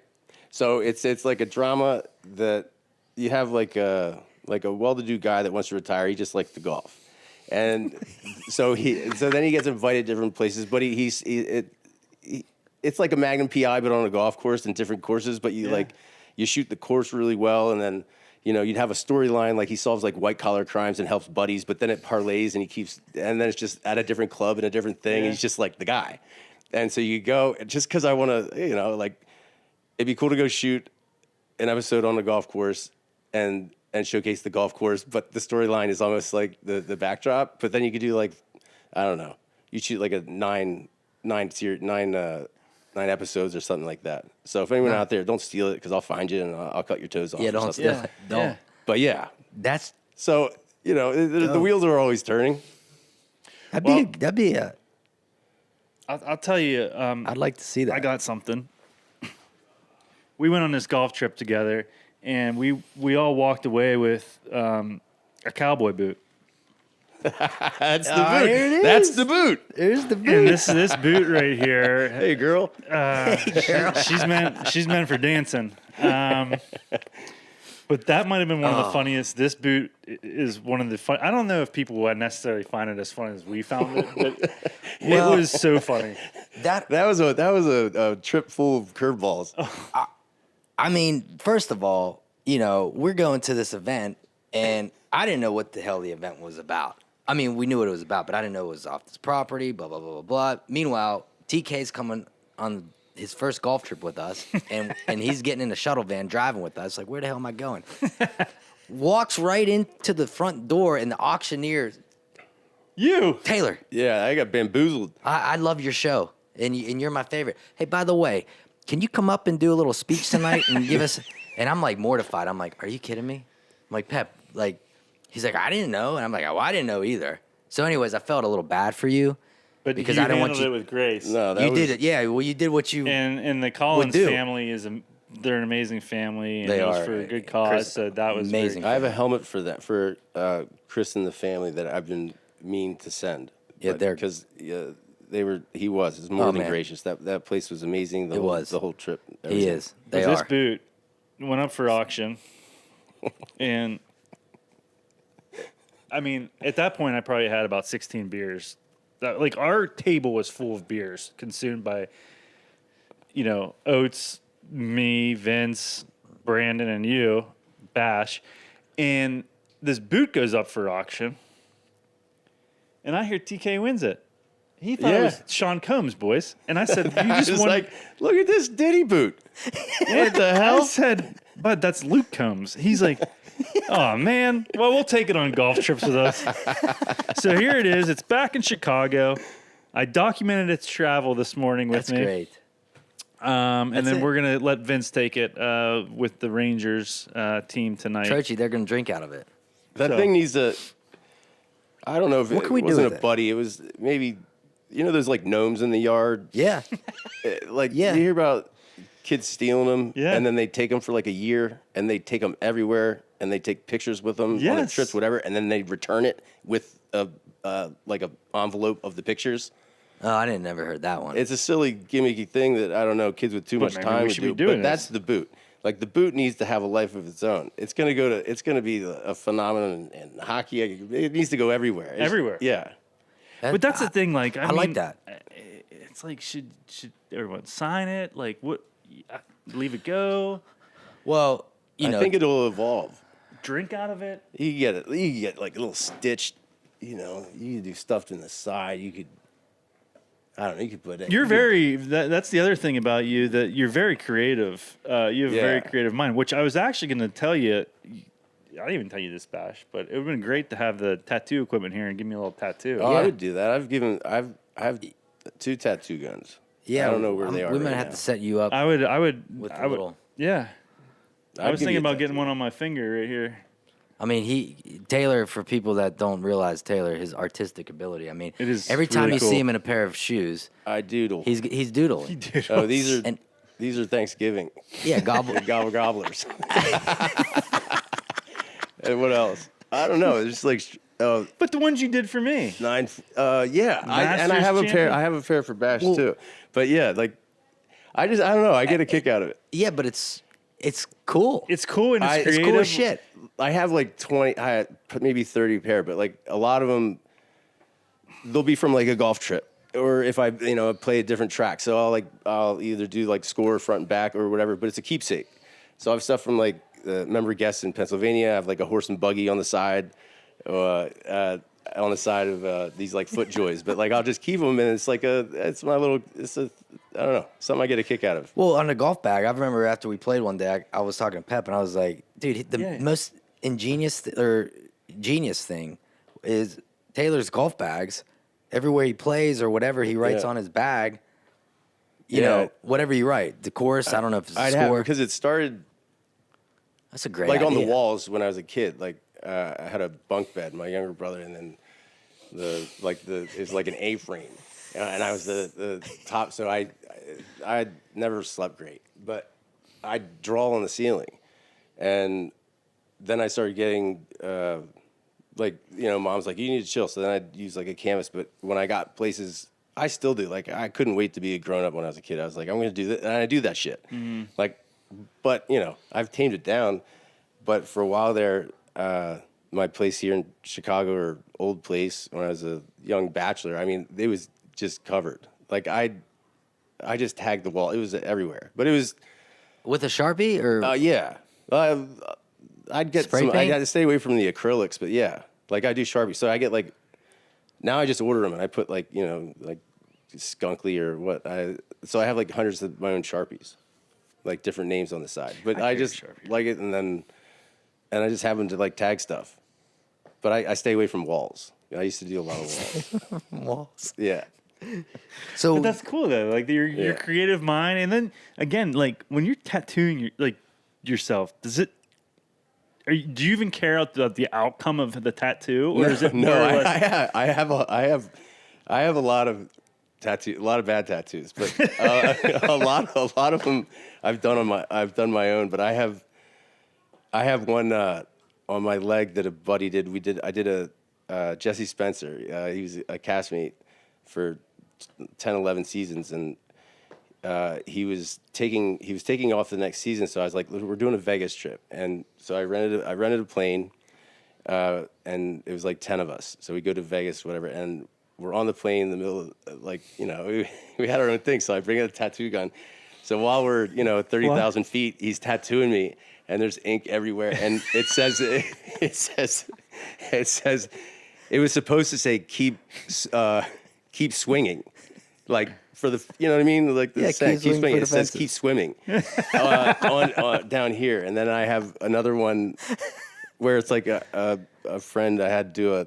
So it's like a drama that you have like a well-to-do guy that wants to retire. He just likes to golf, and so then he gets invited to different places. But it's like a Magnum PI, but on a golf course and different courses. But you shoot the course really well, and then you'd have a storyline like he solves like white collar crimes and helps buddies, but then it parlays and and then it's just at a different club and a different thing, and he's just like the guy. And so you go just because I want to, like it'd be cool to go shoot an episode on a golf course and showcase the golf course, but the storyline is almost like the backdrop. But then you could do like, I don't know, you shoot like a nine episodes or something like that. So if anyone out there, don't steal it because I'll find you and I'll cut your toes off. Yeah, or don't something. steal it. Don't. But yeah, That's so the wheels are always turning. that'd be a. I'll tell you. I'd like to see that. I got something. We went on this golf trip together, and we all walked away with a cowboy boot. That's the boot. Here it is. That's the boot. There's the boot. And this boot right here, Hey, girl. she's meant for dancing. But that might have been one of the funniest. This boot is one of the fun. I don't know if people would necessarily find it as funny as we found it, but it was so funny. that That was a trip full of curveballs. I mean, first of all, we're going to this event, and I didn't know what the hell the event was about. I mean, we knew what it was about, but I didn't know it was off this property, blah, blah, blah, blah, blah. Meanwhile, TK's coming on his first golf trip with us, and he's getting in a shuttle van driving with us. Like, where the hell am I going? Walks right into the front door, and the auctioneer, Taylor. Yeah, I got bamboozled. I love your show, and you're my favorite. Hey, by the way, can you come up and do a little speech tonight and give us? And I'm like mortified. I'm like, are you kidding me? I'm like, Pep, like, he's like, I didn't know, and I'm like, oh, I didn't know either. So, anyways, I felt a little bad for you, But because you I don't want handled you. it with grace. No, that You was, did it, yeah. Well, you did what you. And the Collins do. family they're an amazing family, and They it was are. for a good cause. Chris, So that was amazing. very- I have a helmet for that for Chris and the family that I've been mean to send. Yeah, they're- because he was more Oh, than man. gracious. That place was amazing. It was. The whole trip. He everything. is. They But this are. boot went up for auction, and I mean, at that point, I probably had about 16 beers. Like, our table was full of beers consumed by, Oates, me, Vince, Brandon, and you, Bash. And this boot goes up for auction, and I hear TK wins it. He thought it was Sean Combs, boys. And I said, you just It's won. like, look at this Diddy boot. What the hell? I said, bud, that's Luke Combs. He's like, oh, man. Well, we'll take it on golf trips with us. So here it is. It's back in Chicago. I documented its travel this morning with That's me. great. And then it. we're going to let Vince take it with the Rangers team tonight. Churchy, they're gonna drink out of it. That So- thing needs a. I don't know if What it can we do wasn't with a it? buddy. It was maybe, there's like gnomes in the yard. Yeah. Like Yeah. you hear about kids stealing them, Yeah. and then they take them for like a year, and they take them everywhere, and they take pictures with them on their Yes. trips, whatever, and then they return it with a envelope of the pictures. Oh, I didn't never heard that one. It's a silly gimmicky thing that I don't know kids with too But much maybe time we would should be do. doing But that's this. the boot. Like the boot needs to have a life of its own. It's gonna be a phenomenon in hockey. It needs to go everywhere. Everywhere. Yeah. But that's the thing. Like, I like mean, that. It's like, should everyone sign it? Like, what? Leave it go? Well, you know, I think it'll evolve. Drink out of it. You can get it. You can get like a little stitched. You know, you can do stuff in the side. You could. I don't know. You could put it. You're very. That's the other thing about you, that you're very creative. You have a very creative mind, which I was actually going to tell you. I didn't even tell you this, Bash, but it would have been great to have the tattoo equipment here and give me a little tattoo. Oh, I would do that. I have 2 tattoo guns. yeah, I don't know where they are. We might right have now. to set you up I would. with I a would. little. Yeah. I I'd was give thinking you a about getting tattoo. one on my finger right here. I mean, Taylor, for people that don't realize Taylor, his artistic ability. I mean, It is every time really you cool. see him in a pair of shoes, I doodle. he's doodling. Oh, these are And these are Thanksgiving. yeah, gobble. Gobblers. And what else? I don't know. It's just like But the ones you did for me. 9. Yeah, and I Masters have a pair. champion? I have a pair for Bash too. But yeah, like I don't know. I get a kick out of it. Yeah, but it's cool. It's cool and it's It's creative. cool as shit. I have like 20, I had maybe 30 pair, but like a lot of them, they'll be from like a golf trip, or if I play a different track. So I'll either do like score front and back or whatever, but it's a keepsake. So I have stuff from like member guests in Pennsylvania. I have like a horse and buggy on the side, on the side of these like FootJoys. But like I'll just keep them, and it's my little. I don't know, something I get a kick out of. Well, on the golf bag, I remember after we played one day, I was talking to Pep, and I was like, dude, the most ingenious genius thing is Taylor's golf bags. Everywhere he plays or whatever he writes on his bag, you know, whatever you write, the course, I don't know if it's a score. Because it started That's a great like on the idea. walls when I was a kid. Like I had a bunk bed, my younger brother, and then it was like an A-frame, and I was the top. So I never slept great, but I'd draw on the ceiling, and then I started getting mom's like, you need to chill. So then I'd use like a canvas. But when I got places, I still do. Like I couldn't wait to be a grown up when I was a kid. I was like, I'm gonna do that, and I do that shit. Mm-hmm. But I've tamed it down. But for a while there, my place here in Chicago, or old place when I was a young bachelor, I mean, it was just covered. Like I just tagged the wall. It was everywhere. But it was With a Sharpie or yeah. I'd get Spray some. I paint? got to stay away from the acrylics, but yeah, like I do Sharpie. So I get like now I just order them and I put like Skunkly or what. So I have like hundreds of my own Sharpies, like different names on the side. But I just like it, and I just have them to like tag stuff. But I stay away from walls. I used to do a lot of walls. walls. Yeah. So But that's cool though. Like your creative mind, and then again, like when you're tattooing yourself, do you even care about the outcome of the tattoo, or is it more No, or less? I have a lot of bad tattoos, but a lot of them I've done my own. But I have one on my leg that a buddy did. I did a Jesse Spencer. He was a castmate for 10, 11 seasons, and he was taking off the next season. So I was like, we're doing a Vegas trip, and so I rented a plane, and it was like 10 of us. So we go to Vegas, whatever, and we're on the plane in the middle of, we had our own thing. So I bring out a tattoo gun. So while we're 30,000 feet, he's tattooing me, and there's ink everywhere, and it says it was supposed to say keep swinging, like for the what I mean, like the saying, keep swinging. It says keep swimming on down here, and then I have another one where it's like a friend I had do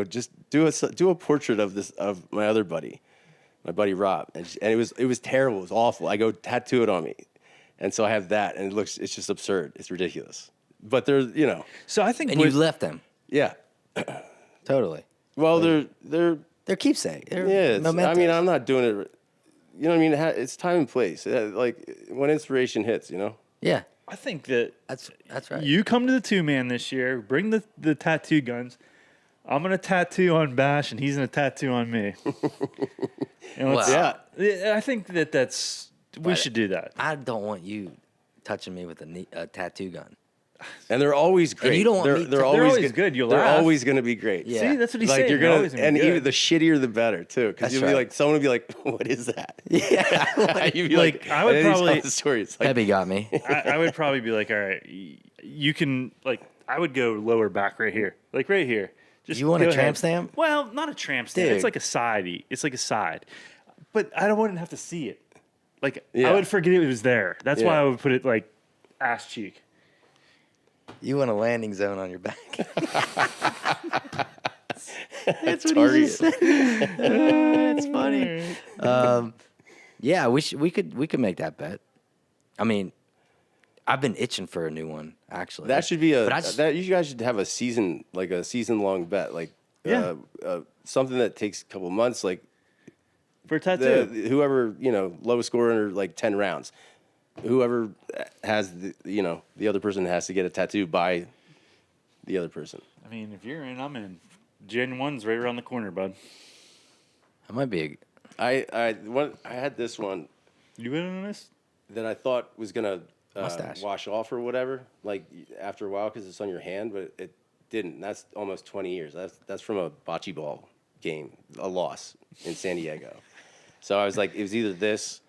just do a portrait of my other buddy, my buddy Rob, and it was terrible, it was awful. I go tattoo it on me, and so I have that, and it's just absurd, it's ridiculous. But there's So I think and you left them yeah. totally. Well, they're keepsake. They're yeah. I mementos. mean, I'm not doing it. You know what I mean? It's time and place. Like when inspiration hits, Yeah, I think that that's right. you come to the 2-man this year, bring the tattoo guns. I'm gonna tattoo on Bash, and he's gonna tattoo on me. And let's- Wow. Yeah. I think we should do that. I don't want you touching me with a tattoo gun. And they're always great. you don't want they're, meat they're to- always always good. You'll they're laugh. always going to be great. Yeah. See, that's what he's Like saying. you're They're gonna, always and be even good. the shittier the better too, because That's you'll be right. like, someone will be like, "What is that?" Yeah. You'd be Like, I would and then you tell probably- the story. It's like, Peppy got me. I would probably be like, all right, you can like. I would go lower back right here, like right here. Just You want a go tramp ahead. stamp? Well, not a tramp stamp. Dude. It's like a side. It's like a side, but I wouldn't have to see it. Like Yeah. I would forget it was there. That's why Yeah. I would put it like ass cheek. You want a landing zone on your back. that's what he said. It's funny. Yeah, we could make that bet. I mean, I've been itching for a new one actually. That should be But I just- that you guys should have a season long bet, like Yeah. something that takes a couple months, like For a tattoo. whoever lowest score under like 10 rounds, whoever has the other person has to get a tattoo by the other person. I mean, if you're in, I'm in. Gen 1's right around the corner, bud. that might be. I had this one You in on this? that I thought was gonna Mustache. wash off or whatever, like after a while because it's on your hand, but it didn't. That's almost 20 years. That's from a bocce ball game, a loss in San Diego. So I was like, it was either this,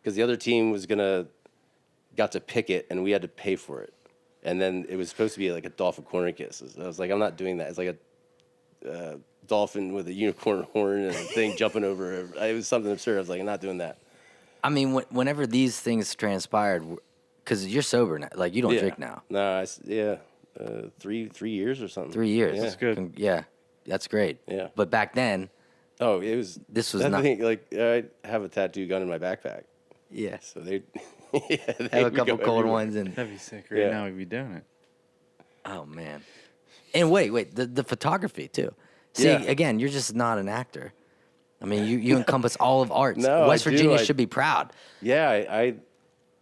because the other team got to pick it, and we had to pay for it, and then it was supposed to be like a dolphin corner kisses. I was like, I'm not doing that. It's like a dolphin with a unicorn horn and a thing jumping over it. It was something absurd. I was like, I'm not doing that. I mean, whenever these things transpired, because you're sober now, like you don't drink now. No, 3 years or something. 3 years. Yeah. That's good. Yeah, that's great. Yeah. But back then, Oh, it was. This was that's the not- thing, like I have a tattoo gun in my backpack, yes, so they have a couple cold ones and That'd be sick. Right Yeah. now, we'd be doing it. oh man. And wait, the photography too. See, Yeah. again, you're just not an actor. I mean, you encompass all of arts. No, West I do. Virginia I- should be proud. Yeah,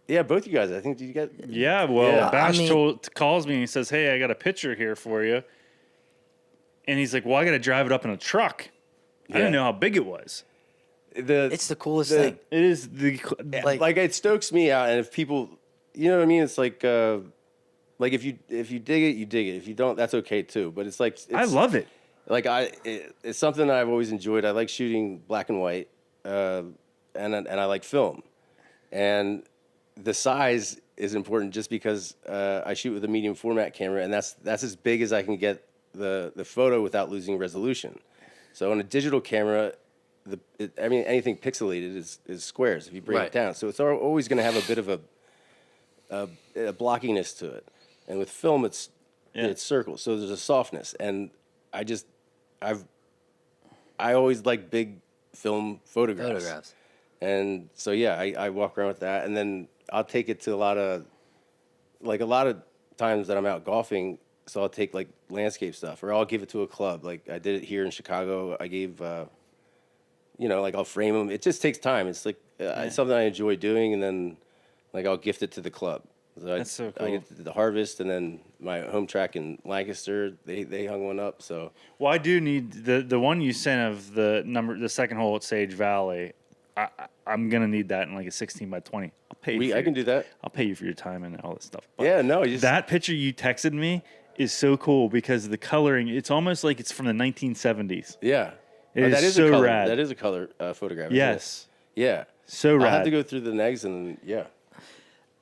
yeah, both you guys. I think did you get? Yeah, well, Yeah. Bash I mean- calls me and he says, "Hey, I got a picture here for you." And he's like, "Well, I got to drive it up in a truck." I didn't Yeah. know how big it was. It's the coolest thing. It is Like- like it stokes me out, and if people, you know what I mean, it's like if you dig it, you dig it. If you don't, that's okay too. But it's like I love it. like it's something I've always enjoyed. I like shooting black and white, and I like film, and the size is important just because I shoot with a medium format camera, and that's as big as I can get the photo without losing resolution. So on a digital camera, anything pixelated is squares if you break Right. it down. So it's always going to have a bit of a blockiness to it, and with film it's circles. So there's a softness, and I always like big film photographs. And so yeah, I walk around with that, and then I'll take it to a lot of times that I'm out golfing. So I'll take like landscape stuff, or I'll give it to a club. Like I did it here in Chicago. I gave, like I'll frame them. It just takes time. It's like it's something I enjoy doing, and then like I'll gift it to the club. So That's so I cool. get the Harvest, and then my home track in Lancaster. They hung one up. So Well, I do need the one you sent of the second hole at Sage Valley. I'm gonna need that in like a 16 by 20. I'll pay you. I can do that. I'll pay you for your time and all this stuff. But Yeah, no, you just that picture you texted me is so cool because the coloring. It's almost like it's from the 1970s. yeah. It Oh, is that is so a color. rad. That is a color photograph. isn't it? Yes, Yeah. so I'll rad. have to go through the negs and yeah.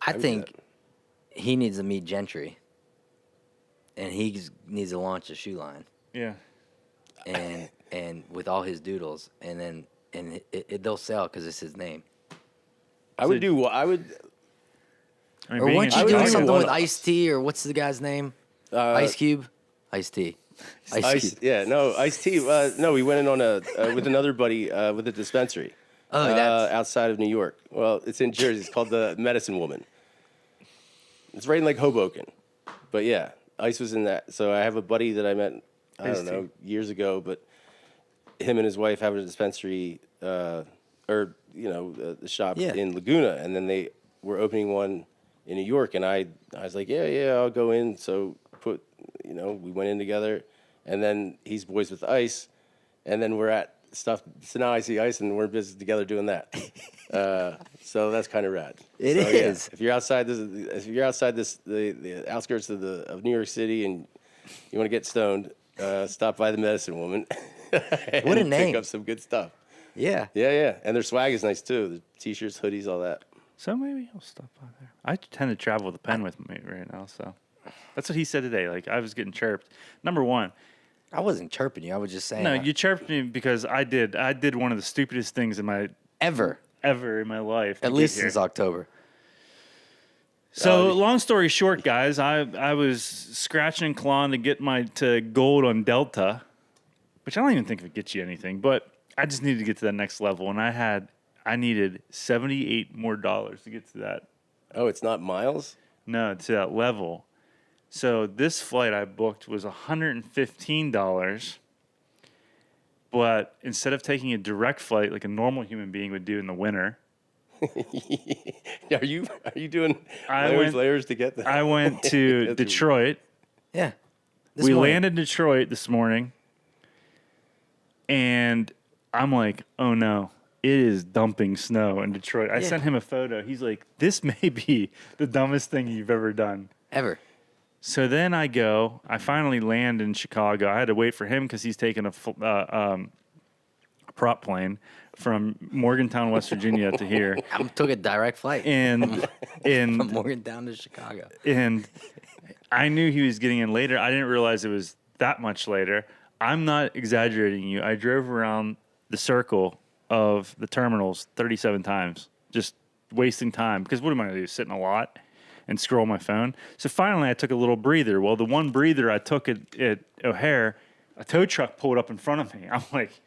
I would do think he needs to meet Gentry, and he needs to launch a shoe line, Yeah. and with all his doodles, and then they'll sell because it's his name. I would. I mean, Or being weren't in you would doing do something with one-offs. Ice T, or what's the guy's name? Ice Cube, Ice T, Ice, Cube. yeah, no, Ice Tea. No, we went in on with another buddy with a dispensary outside of New York. Well, it's in Jersey. It's called the Medicine Woman. It's right in like Hoboken, but yeah, Ice was in that. So I have a buddy that I met, I Ice don't know, Tea. years ago, but him and his wife have a dispensary, the shop Yeah. in Laguna, and then they were opening one in New York, and I was like, yeah, I'll go in. So we went in together, and then he's boys with Ice, and then we're at stuff. So now I see ice, and we're busy together doing that. So that's kind of rad. It so, is. Yeah, if you're outside the outskirts of New York City, and you want to get stoned, stop by the Medicine Woman. What a name. Pick up some good stuff. Yeah. Yeah. And their swag is nice too. The t-shirts, hoodies, all that. So maybe I'll stop by there. I tend to travel with a pen with me right now, so that's what he said today. Like I was getting chirped. Number one, I wasn't chirping you. I was just saying. no, you chirped me because I did one of the stupidest things ever in my life. at least since October. So long story short, guys, I was scratching and clawing to get to gold on Delta, which I don't even think would get you anything, but I just needed to get to that next level, and I needed $78 more to get to that. Oh, it's not miles? No, to that level. So this flight I booked was $115, but instead of taking a direct flight like a normal human being would do in the winter, Are you doing I layers to get there? I went to Detroit. Yeah. We landed in Detroit this morning, and I'm like, oh no, it is dumping snow in Detroit. I sent him a photo. He's like, this may be the dumbest thing you've ever done. Ever. So then I finally land in Chicago. I had to wait for him because he's taking a prop plane from Morgantown, West Virginia to here. I took a direct flight And from Morgantown to Chicago. And I knew he was getting in later. I didn't realize it was that much later. I'm not exaggerating you. I drove around the circle of the terminals 37 times, just wasting time. Because what am I going to do, sit in a lot and scroll my phone? So finally I took a little breather. Well, the one breather I took at O'Hare, a tow truck pulled up in front of me. I'm like,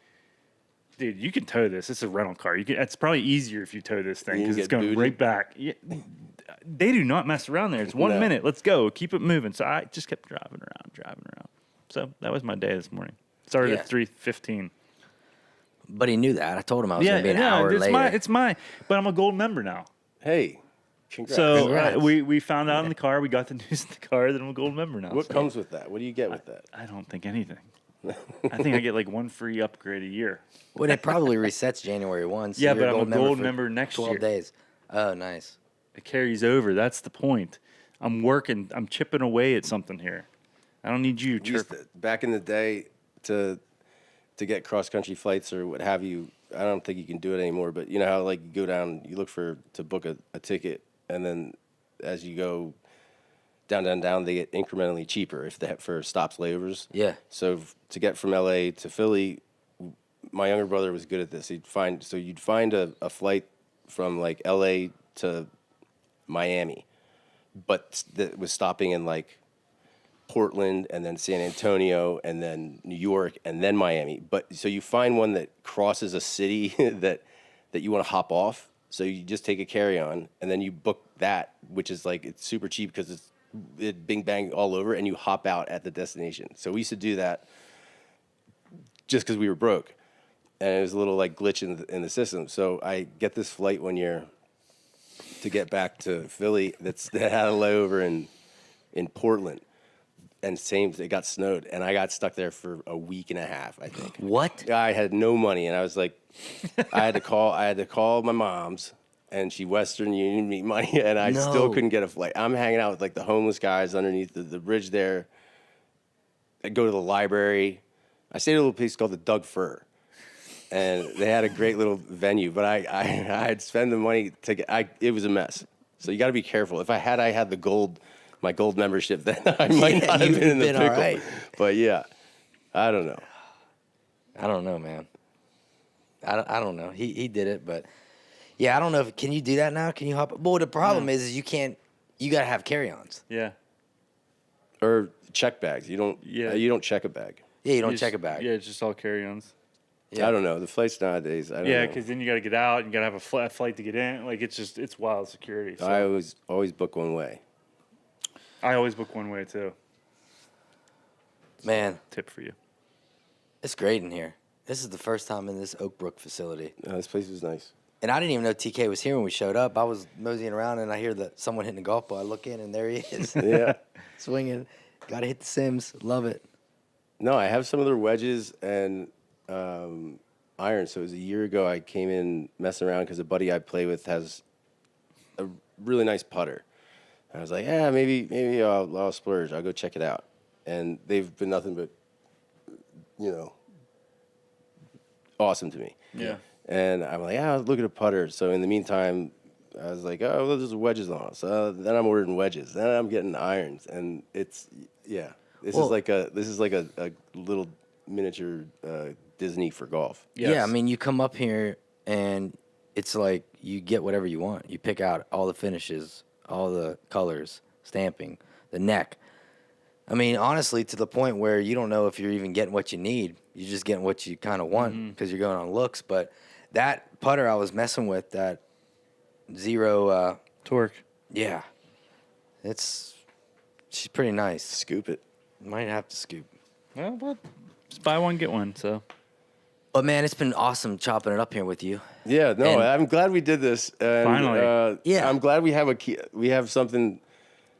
dude, you can tow this. It's a rental car. It's probably easier if you tow this thing because it's going right back. Yeah, they do not mess around there. It's 1 minute. Let's go. Keep it moving. So I just kept driving around. So that was my day this morning. Started at 3:15. But he knew that. I told him I was going to be an hour later. But I'm a gold member now. Hey, congrats. So Congrats. we found out in the car. We got the news in the car that I'm a gold member now. What comes with that? What do you get with that? I don't think anything. I think I get like one free upgrade a year. Well, it probably resets January 1. So Yeah, you're but I'm a gold for member next 12 year. days. Oh, nice. It carries over. That's the point. I'm working. I'm chipping away at something here. I don't need you chirping. Back in the day, to get cross country flights or what have you, I don't think you can do it anymore. But you know how like you go down, you look to book a ticket, and then as you go down, they get incrementally cheaper for stops, layovers. Yeah. So to get from LA to Philly, my younger brother was good at this. You'd find a flight from like LA to Miami, but that was stopping in like Portland and then San Antonio and then New York and then Miami. But so you find one that crosses a city that you want to hop off. So you just take a carry-on and then you book that, which is like, it's super cheap because it's bing bang all over, and you hop out at the destination. So we used to do that just because we were broke, and it was a little like glitch in the system. So I get this flight one year to get back to Philly that had a layover in Portland. And it got snowed, and I got stuck there for a week and a half, I think. What? I had no money, and I was like, I had to call my mom's, and she Western Union me money, and I still couldn't get a flight. I'm hanging out with like the homeless guys underneath the bridge there. I go to the library. I stayed at a little place called the Doug Fir, and they had a great little venue, but I had spent the money to get. It was a mess. So you got to be careful. If I had my gold membership, then I might not have been in the pickle. Right. But yeah, I don't know. I don't know, man. I don't know. He did it, but yeah, I don't know. Can you do that now? Can you hop? Well, the problem is you can't. You got to have carry-ons. Yeah. Or check bags. You don't. Yeah. You don't check a bag. Yeah, you don't check a bag. Yeah, it's just all carry-ons. Yeah. I don't know. The flights nowadays. I don't know. Yeah, because then you got to get out. You got to have a flight to get in. Like it's wild security. So. I always book one way. I always book one way too. Man, tip for you. It's great in here. This is the first time in this Oak Brook facility. This place was nice. And I didn't even know TK was here when we showed up. I was moseying around, and I hear someone hitting a golf ball. I look in, and there he is. Yeah. Swinging. Got to hit the Sims. Love it. No, I have some of their wedges, and I'm irons. So it was a year ago. I came in messing around because a buddy I play with has a really nice putter. I was like, yeah, maybe I'll splurge. I'll go check it out. And they've been nothing but, awesome to me. Yeah. And I'm like, I'll look at a putter. So in the meantime, I was like, oh, well, there's wedges on. So then I'm ordering wedges. Then I'm getting irons. And it's, This is like a little miniature Disney for golf. Yes. Yeah, I mean, you come up here and it's like you get whatever you want. You pick out all the finishes, all the colors, stamping, the neck. I mean, honestly, to the point where you don't know if you're even getting what you need. You're just getting what you kind of want because you're going on looks. But that putter I was messing with, that zero Torque. yeah, she's pretty nice. Scoop it. Might have to scoop. Well, but just buy one, get one. So. But man, it's been awesome chopping it up here with you. Yeah, no, And- I'm glad we did this. And, Finally. Yeah. I'm glad we have something.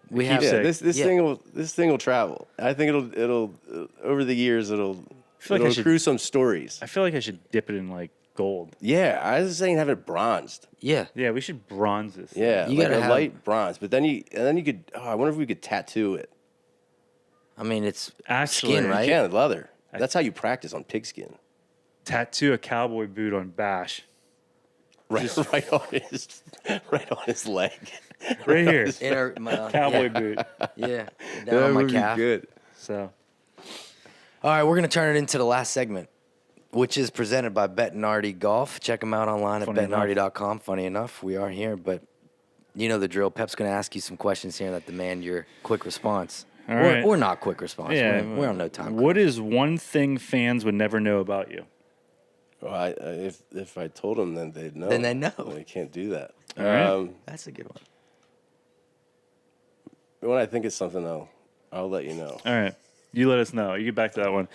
We have Yeah, Keepsake. this thing will travel. I think it'll over the years it'll feel like I should- accrue some stories. I feel like I should dip it in like gold. Yeah, I was saying have it bronzed. Yeah. Yeah, we should bronze this. Yeah, You like gotta a have- light bronze. But then you could. Oh, I wonder if we could tattoo it. I mean, it's Actually, skin, right? Yeah, leather. That's how you practice on pigskin. Tattoo a cowboy boot on Bash. Right on his leg. Right here. In my, Cowboy boot. Yeah. Down on my calf. Good. So All right, we're going to turn it into the last segment, which is presented by Bettinardi Golf. Check them out online Funny at bettinardi.com. Funny enough, we are here, but you know the drill. Pep's going to ask you some questions here that demand your quick response. All right. Or not quick response. yeah, We're on no time. What is one thing fans would never know about you? Well, if I told them, then they'd know. Then they know. They can't do that. All right. That's a good one. When I think of something, I'll let you know. All right, you let us know. You get back to that one.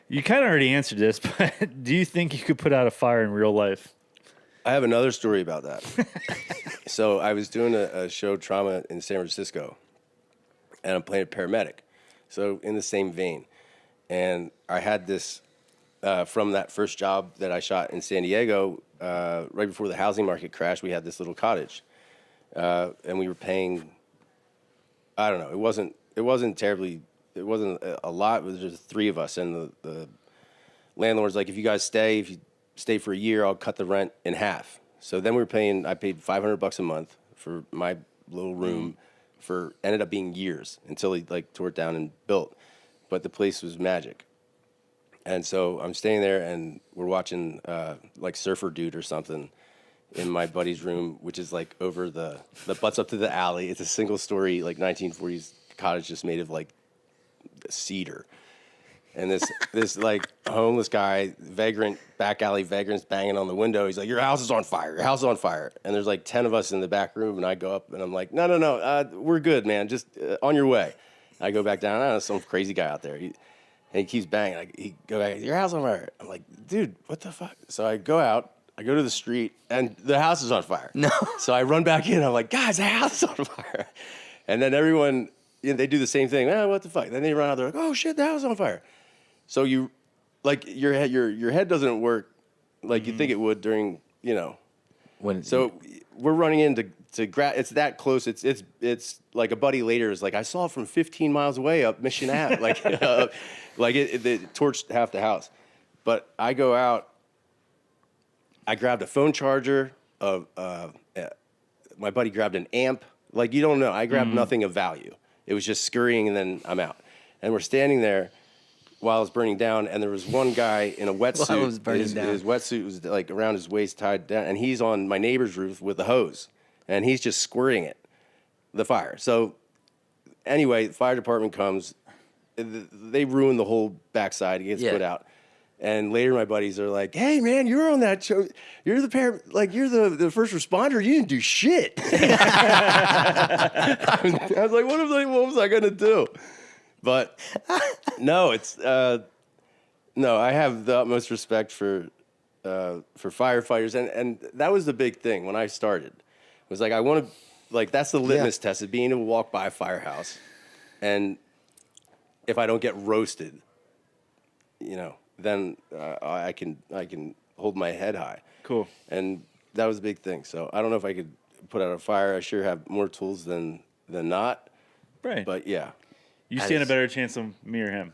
You kind of already answered this, but do you think you could put out a fire in real life? I have another story about that. So I was doing a show, Trauma, in San Francisco, and I'm playing a paramedic. So in the same vein. And I had this, from that first job that I shot in San Diego, right before the housing market crashed, we had this little cottage. And we were paying, I don't know, it wasn't a lot, it was just three of us. And the landlord's like, if you stay for a year, I'll cut the rent in half. So then I paid $500 a month for my little room ended up being years until he tore it down and built. But the place was magic. And so I'm staying there and we're watching Surfer Dude or something in my buddy's room, which is over the butts up to the alley. It's a single story 1940s cottage just made of cedar. And this homeless guy, back alley vagrants banging on the window. He's like, your house is on fire. Your house is on fire. And there's 10 of us in the back room. And I go up and I'm like, no, we're good, man. Just on your way. I go back down. I don't know, some crazy guy out there. And he keeps banging. He go back, your house is on fire. I'm like, dude, what the fuck? So I go out. I go to the street and the house is on fire. No. So I run back in. I'm like, guys, the house is on fire. And then everyone, they do the same thing. What the fuck? Then they run out. They're like, oh shit, the house is on fire. So you, your head doesn't work like you think it would during, When So we're running in to it's that close. It's like a buddy later is like, I saw it from 15 miles away up Mission Ave. It torched half the house. But I go out. I grabbed a phone charger. My buddy grabbed an amp. You don't know. I grabbed nothing of value. It was just scurrying, and then I'm out. And we're standing there while it's burning down, and there was one guy in a wetsuit. While it was burning down. His wetsuit was around his waist, tied down, and he's on my neighbor's roof with a hose, and he's just squirting the fire. So anyway, the fire department comes. They ruin the whole backside. It gets put out. And later, my buddies are like, "Hey, man, you're on that show. You're you're the first responder. You didn't do shit." I was like, "What was I gonna do?" But no, it's no. I have the utmost respect for firefighters, and that was the big thing when I started. It was I want to that's the litmus test of being able to walk by a firehouse, and if I don't get roasted, then I can hold my head high. Cool. And that was a big thing. So I don't know if I could put out a fire. I sure have more tools than not. Right. But yeah, You That stand a is- better chance of me or him.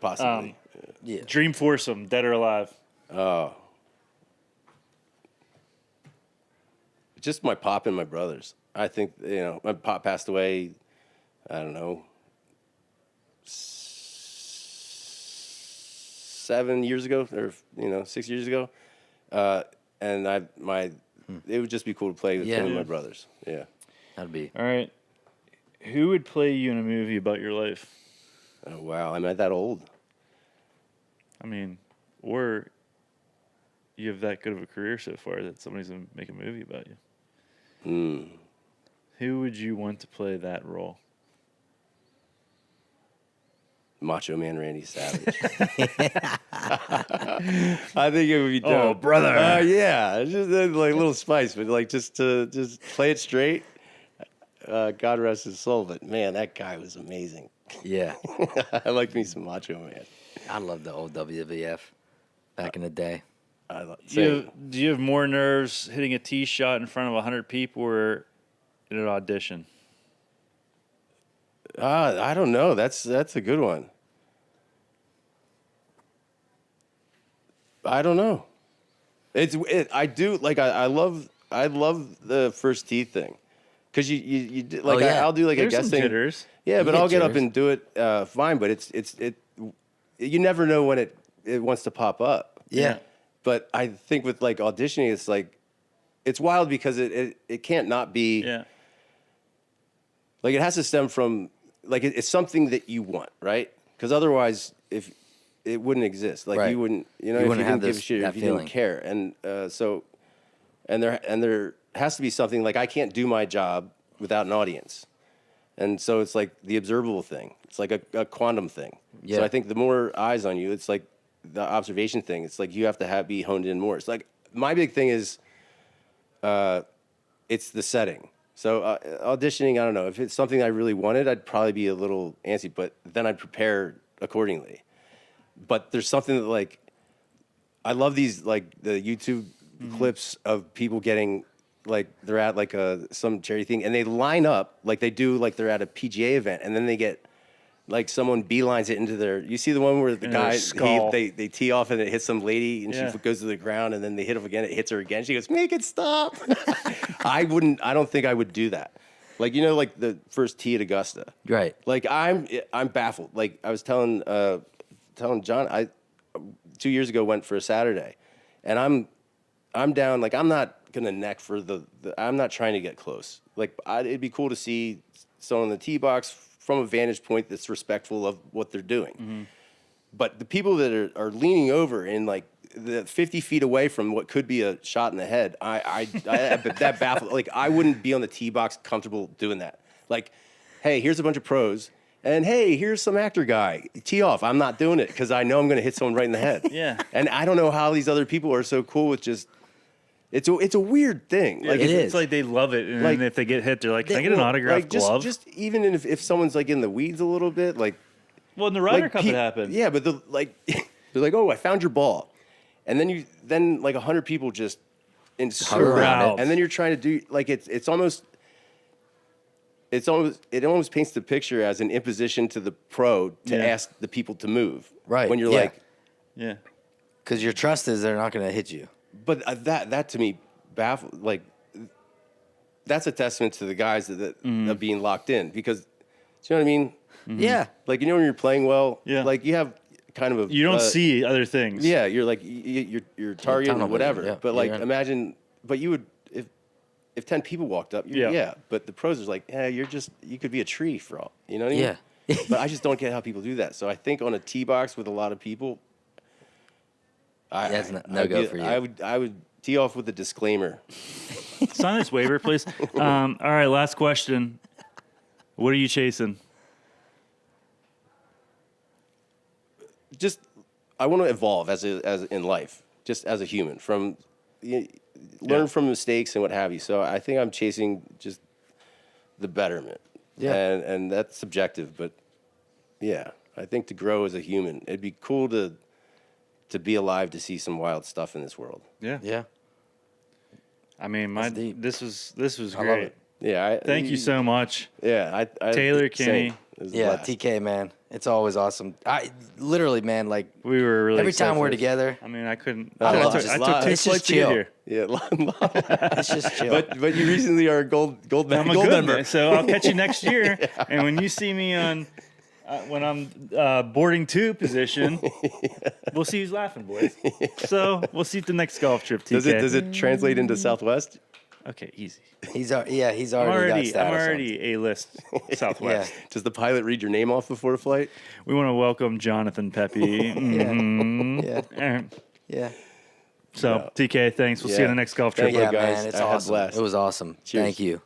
possibly. Yeah. Dream foursome, dead or alive. Just my pop and my brothers. I think, my pop passed away, I don't know, 7 years ago or, 6 years ago. And it would just be cool to play with him and my brothers. Yeah. That'd be. All right. Who would play you in a movie about your life? Oh, wow. I'm not that old. I mean, or you have that good of a career so far that somebody's going to make a movie about you. Who would you want to play that role? Macho Man Randy Savage. I think it would be dope. Oh, brother. Yeah, just like a little spice, but like just play it straight. God rest his soul, but man, that guy was amazing. Yeah. I liked me some Macho Man. I love the old WWF back in the day. Do you have more nerves hitting a tee shot in front of 100 people or in an audition? I don't know. That's a good one. I don't know. I do like I love the first tee thing, because you do, like I'll do like There's a some guessing. jitters. Yeah, You but get I'll get up jitters. and do it fine. But it's you never know when it wants to pop up. Yeah. But I think with like auditioning, it's like it's wild because it can't not be. Yeah. Like it has to stem from like it's something that you want, right? Because otherwise, if it wouldn't exist, like Right. you wouldn't, if wouldn't you have didn't give a this- shit, that if you feeling. didn't care, and there has to be something like I can't do my job without an audience, and so it's like the observable thing. It's like a quantum thing. Yeah. So I think the more eyes on you, it's like the observation thing. It's like you have to be honed in more. It's like my big thing is, it's the setting. So auditioning, I don't know. If it's something I really wanted, I'd probably be a little antsy, but then I'd prepare accordingly. But there's something that like, I love these like the YouTube clips of people getting like they're at like some charity thing and they line up like they do like they're at a PGA event and then they get like someone beelines it into their. You see the one where the In their guy skull. they tee off and it hits some lady and Yeah. she goes to the ground and then they hit him again. It hits her again. She goes, "Make it stop." I don't think I would do that. Like like the first tee at Augusta. Right. Like I'm baffled. Like I was telling John, I 2 years ago went for a Saturday, and I'm down. Like I'm not gonna neck for the I'm not trying to get close. Like it'd be cool to see someone in the tee box from a vantage point that's respectful of what they're doing. Mm-hmm. But the people that are leaning over in like the 50 feet away from what could be a shot in the head, that baffled. Like I wouldn't be on the tee box comfortable doing that. Like, hey, here's a bunch of pros, and hey, here's some actor guy. Tee off. I'm not doing it because I know I'm going to hit someone right in the head. Yeah. And I don't know how these other people are so cool with just. It's a weird thing. Like It it's is. like they love it, and Like- then if they get hit, they're like, "Can I get an autographed like, glove?" Just even if someone's like in the weeds a little bit, like. Well, in the Ryder Like, Cup, it happened. Yeah, but they're like, "Oh, I found your ball," and then like 100 people just Hover around it. and then you're trying to do like it almost paints the picture as an imposition to the pro to Yeah. ask the people to move. Right, when you're yeah. like, Yeah. Because your trust is they're not going to hit you. but that to me baffled. Like that's a testament to the guys that of being locked in because, do you know what I mean? Yeah. Like when you're playing well, Yeah. like you have kind of a You don't see other things. Yeah, you're like you're targeting tunnel or whatever. vision, yeah. But like Yeah. imagine, but you would if 10 people walked up, Yeah. yeah. But the pros is like, yeah, you could be a tree for all. You know what I mean? Yeah. But I just don't get how people do that. So I think on a tee box with a lot of people, That's no go for you. I would tee off with a disclaimer. Sign this waiver, please. All right, last question. What are you chasing? Just I want to evolve as in life, just as a human, from learn from mistakes and what have you. So I think I'm chasing just the betterment. Yeah. And that's subjective, but yeah, I think to grow as a human, it'd be cool to to be alive to see some wild stuff in this world. Yeah. Yeah. I mean, That's deep. this was I love great. it. Yeah. Thank you so much. Yeah. Taylor same. Kinney. It was a Yeah, blast. TK, man. It's always awesome. I literally, man, like We were really every excited time for we're this. together, I mean, I couldn't. I love I it. took It's 2 just flights to chill. get here. Yeah. it's just chill. but you recently are a gold I'm a gold good member. man, so I'll catch you next year. And when you see me on, when I'm boarding 2 position, we'll see who's laughing, boys. So we'll see at the next golf trip, TK. Does it translate into Southwest? Okay, easy. he's already got I'm status. on it. already A-list Southwest. Does the pilot read your name off before the flight? We want to welcome Jonathan Pepe. Yeah. Yeah. So, TK, thanks. We'll see you in the next golf trip. Thank you, Yeah, guys. man, it's I had a awesome. blast. It was awesome. Cheers. Thank you.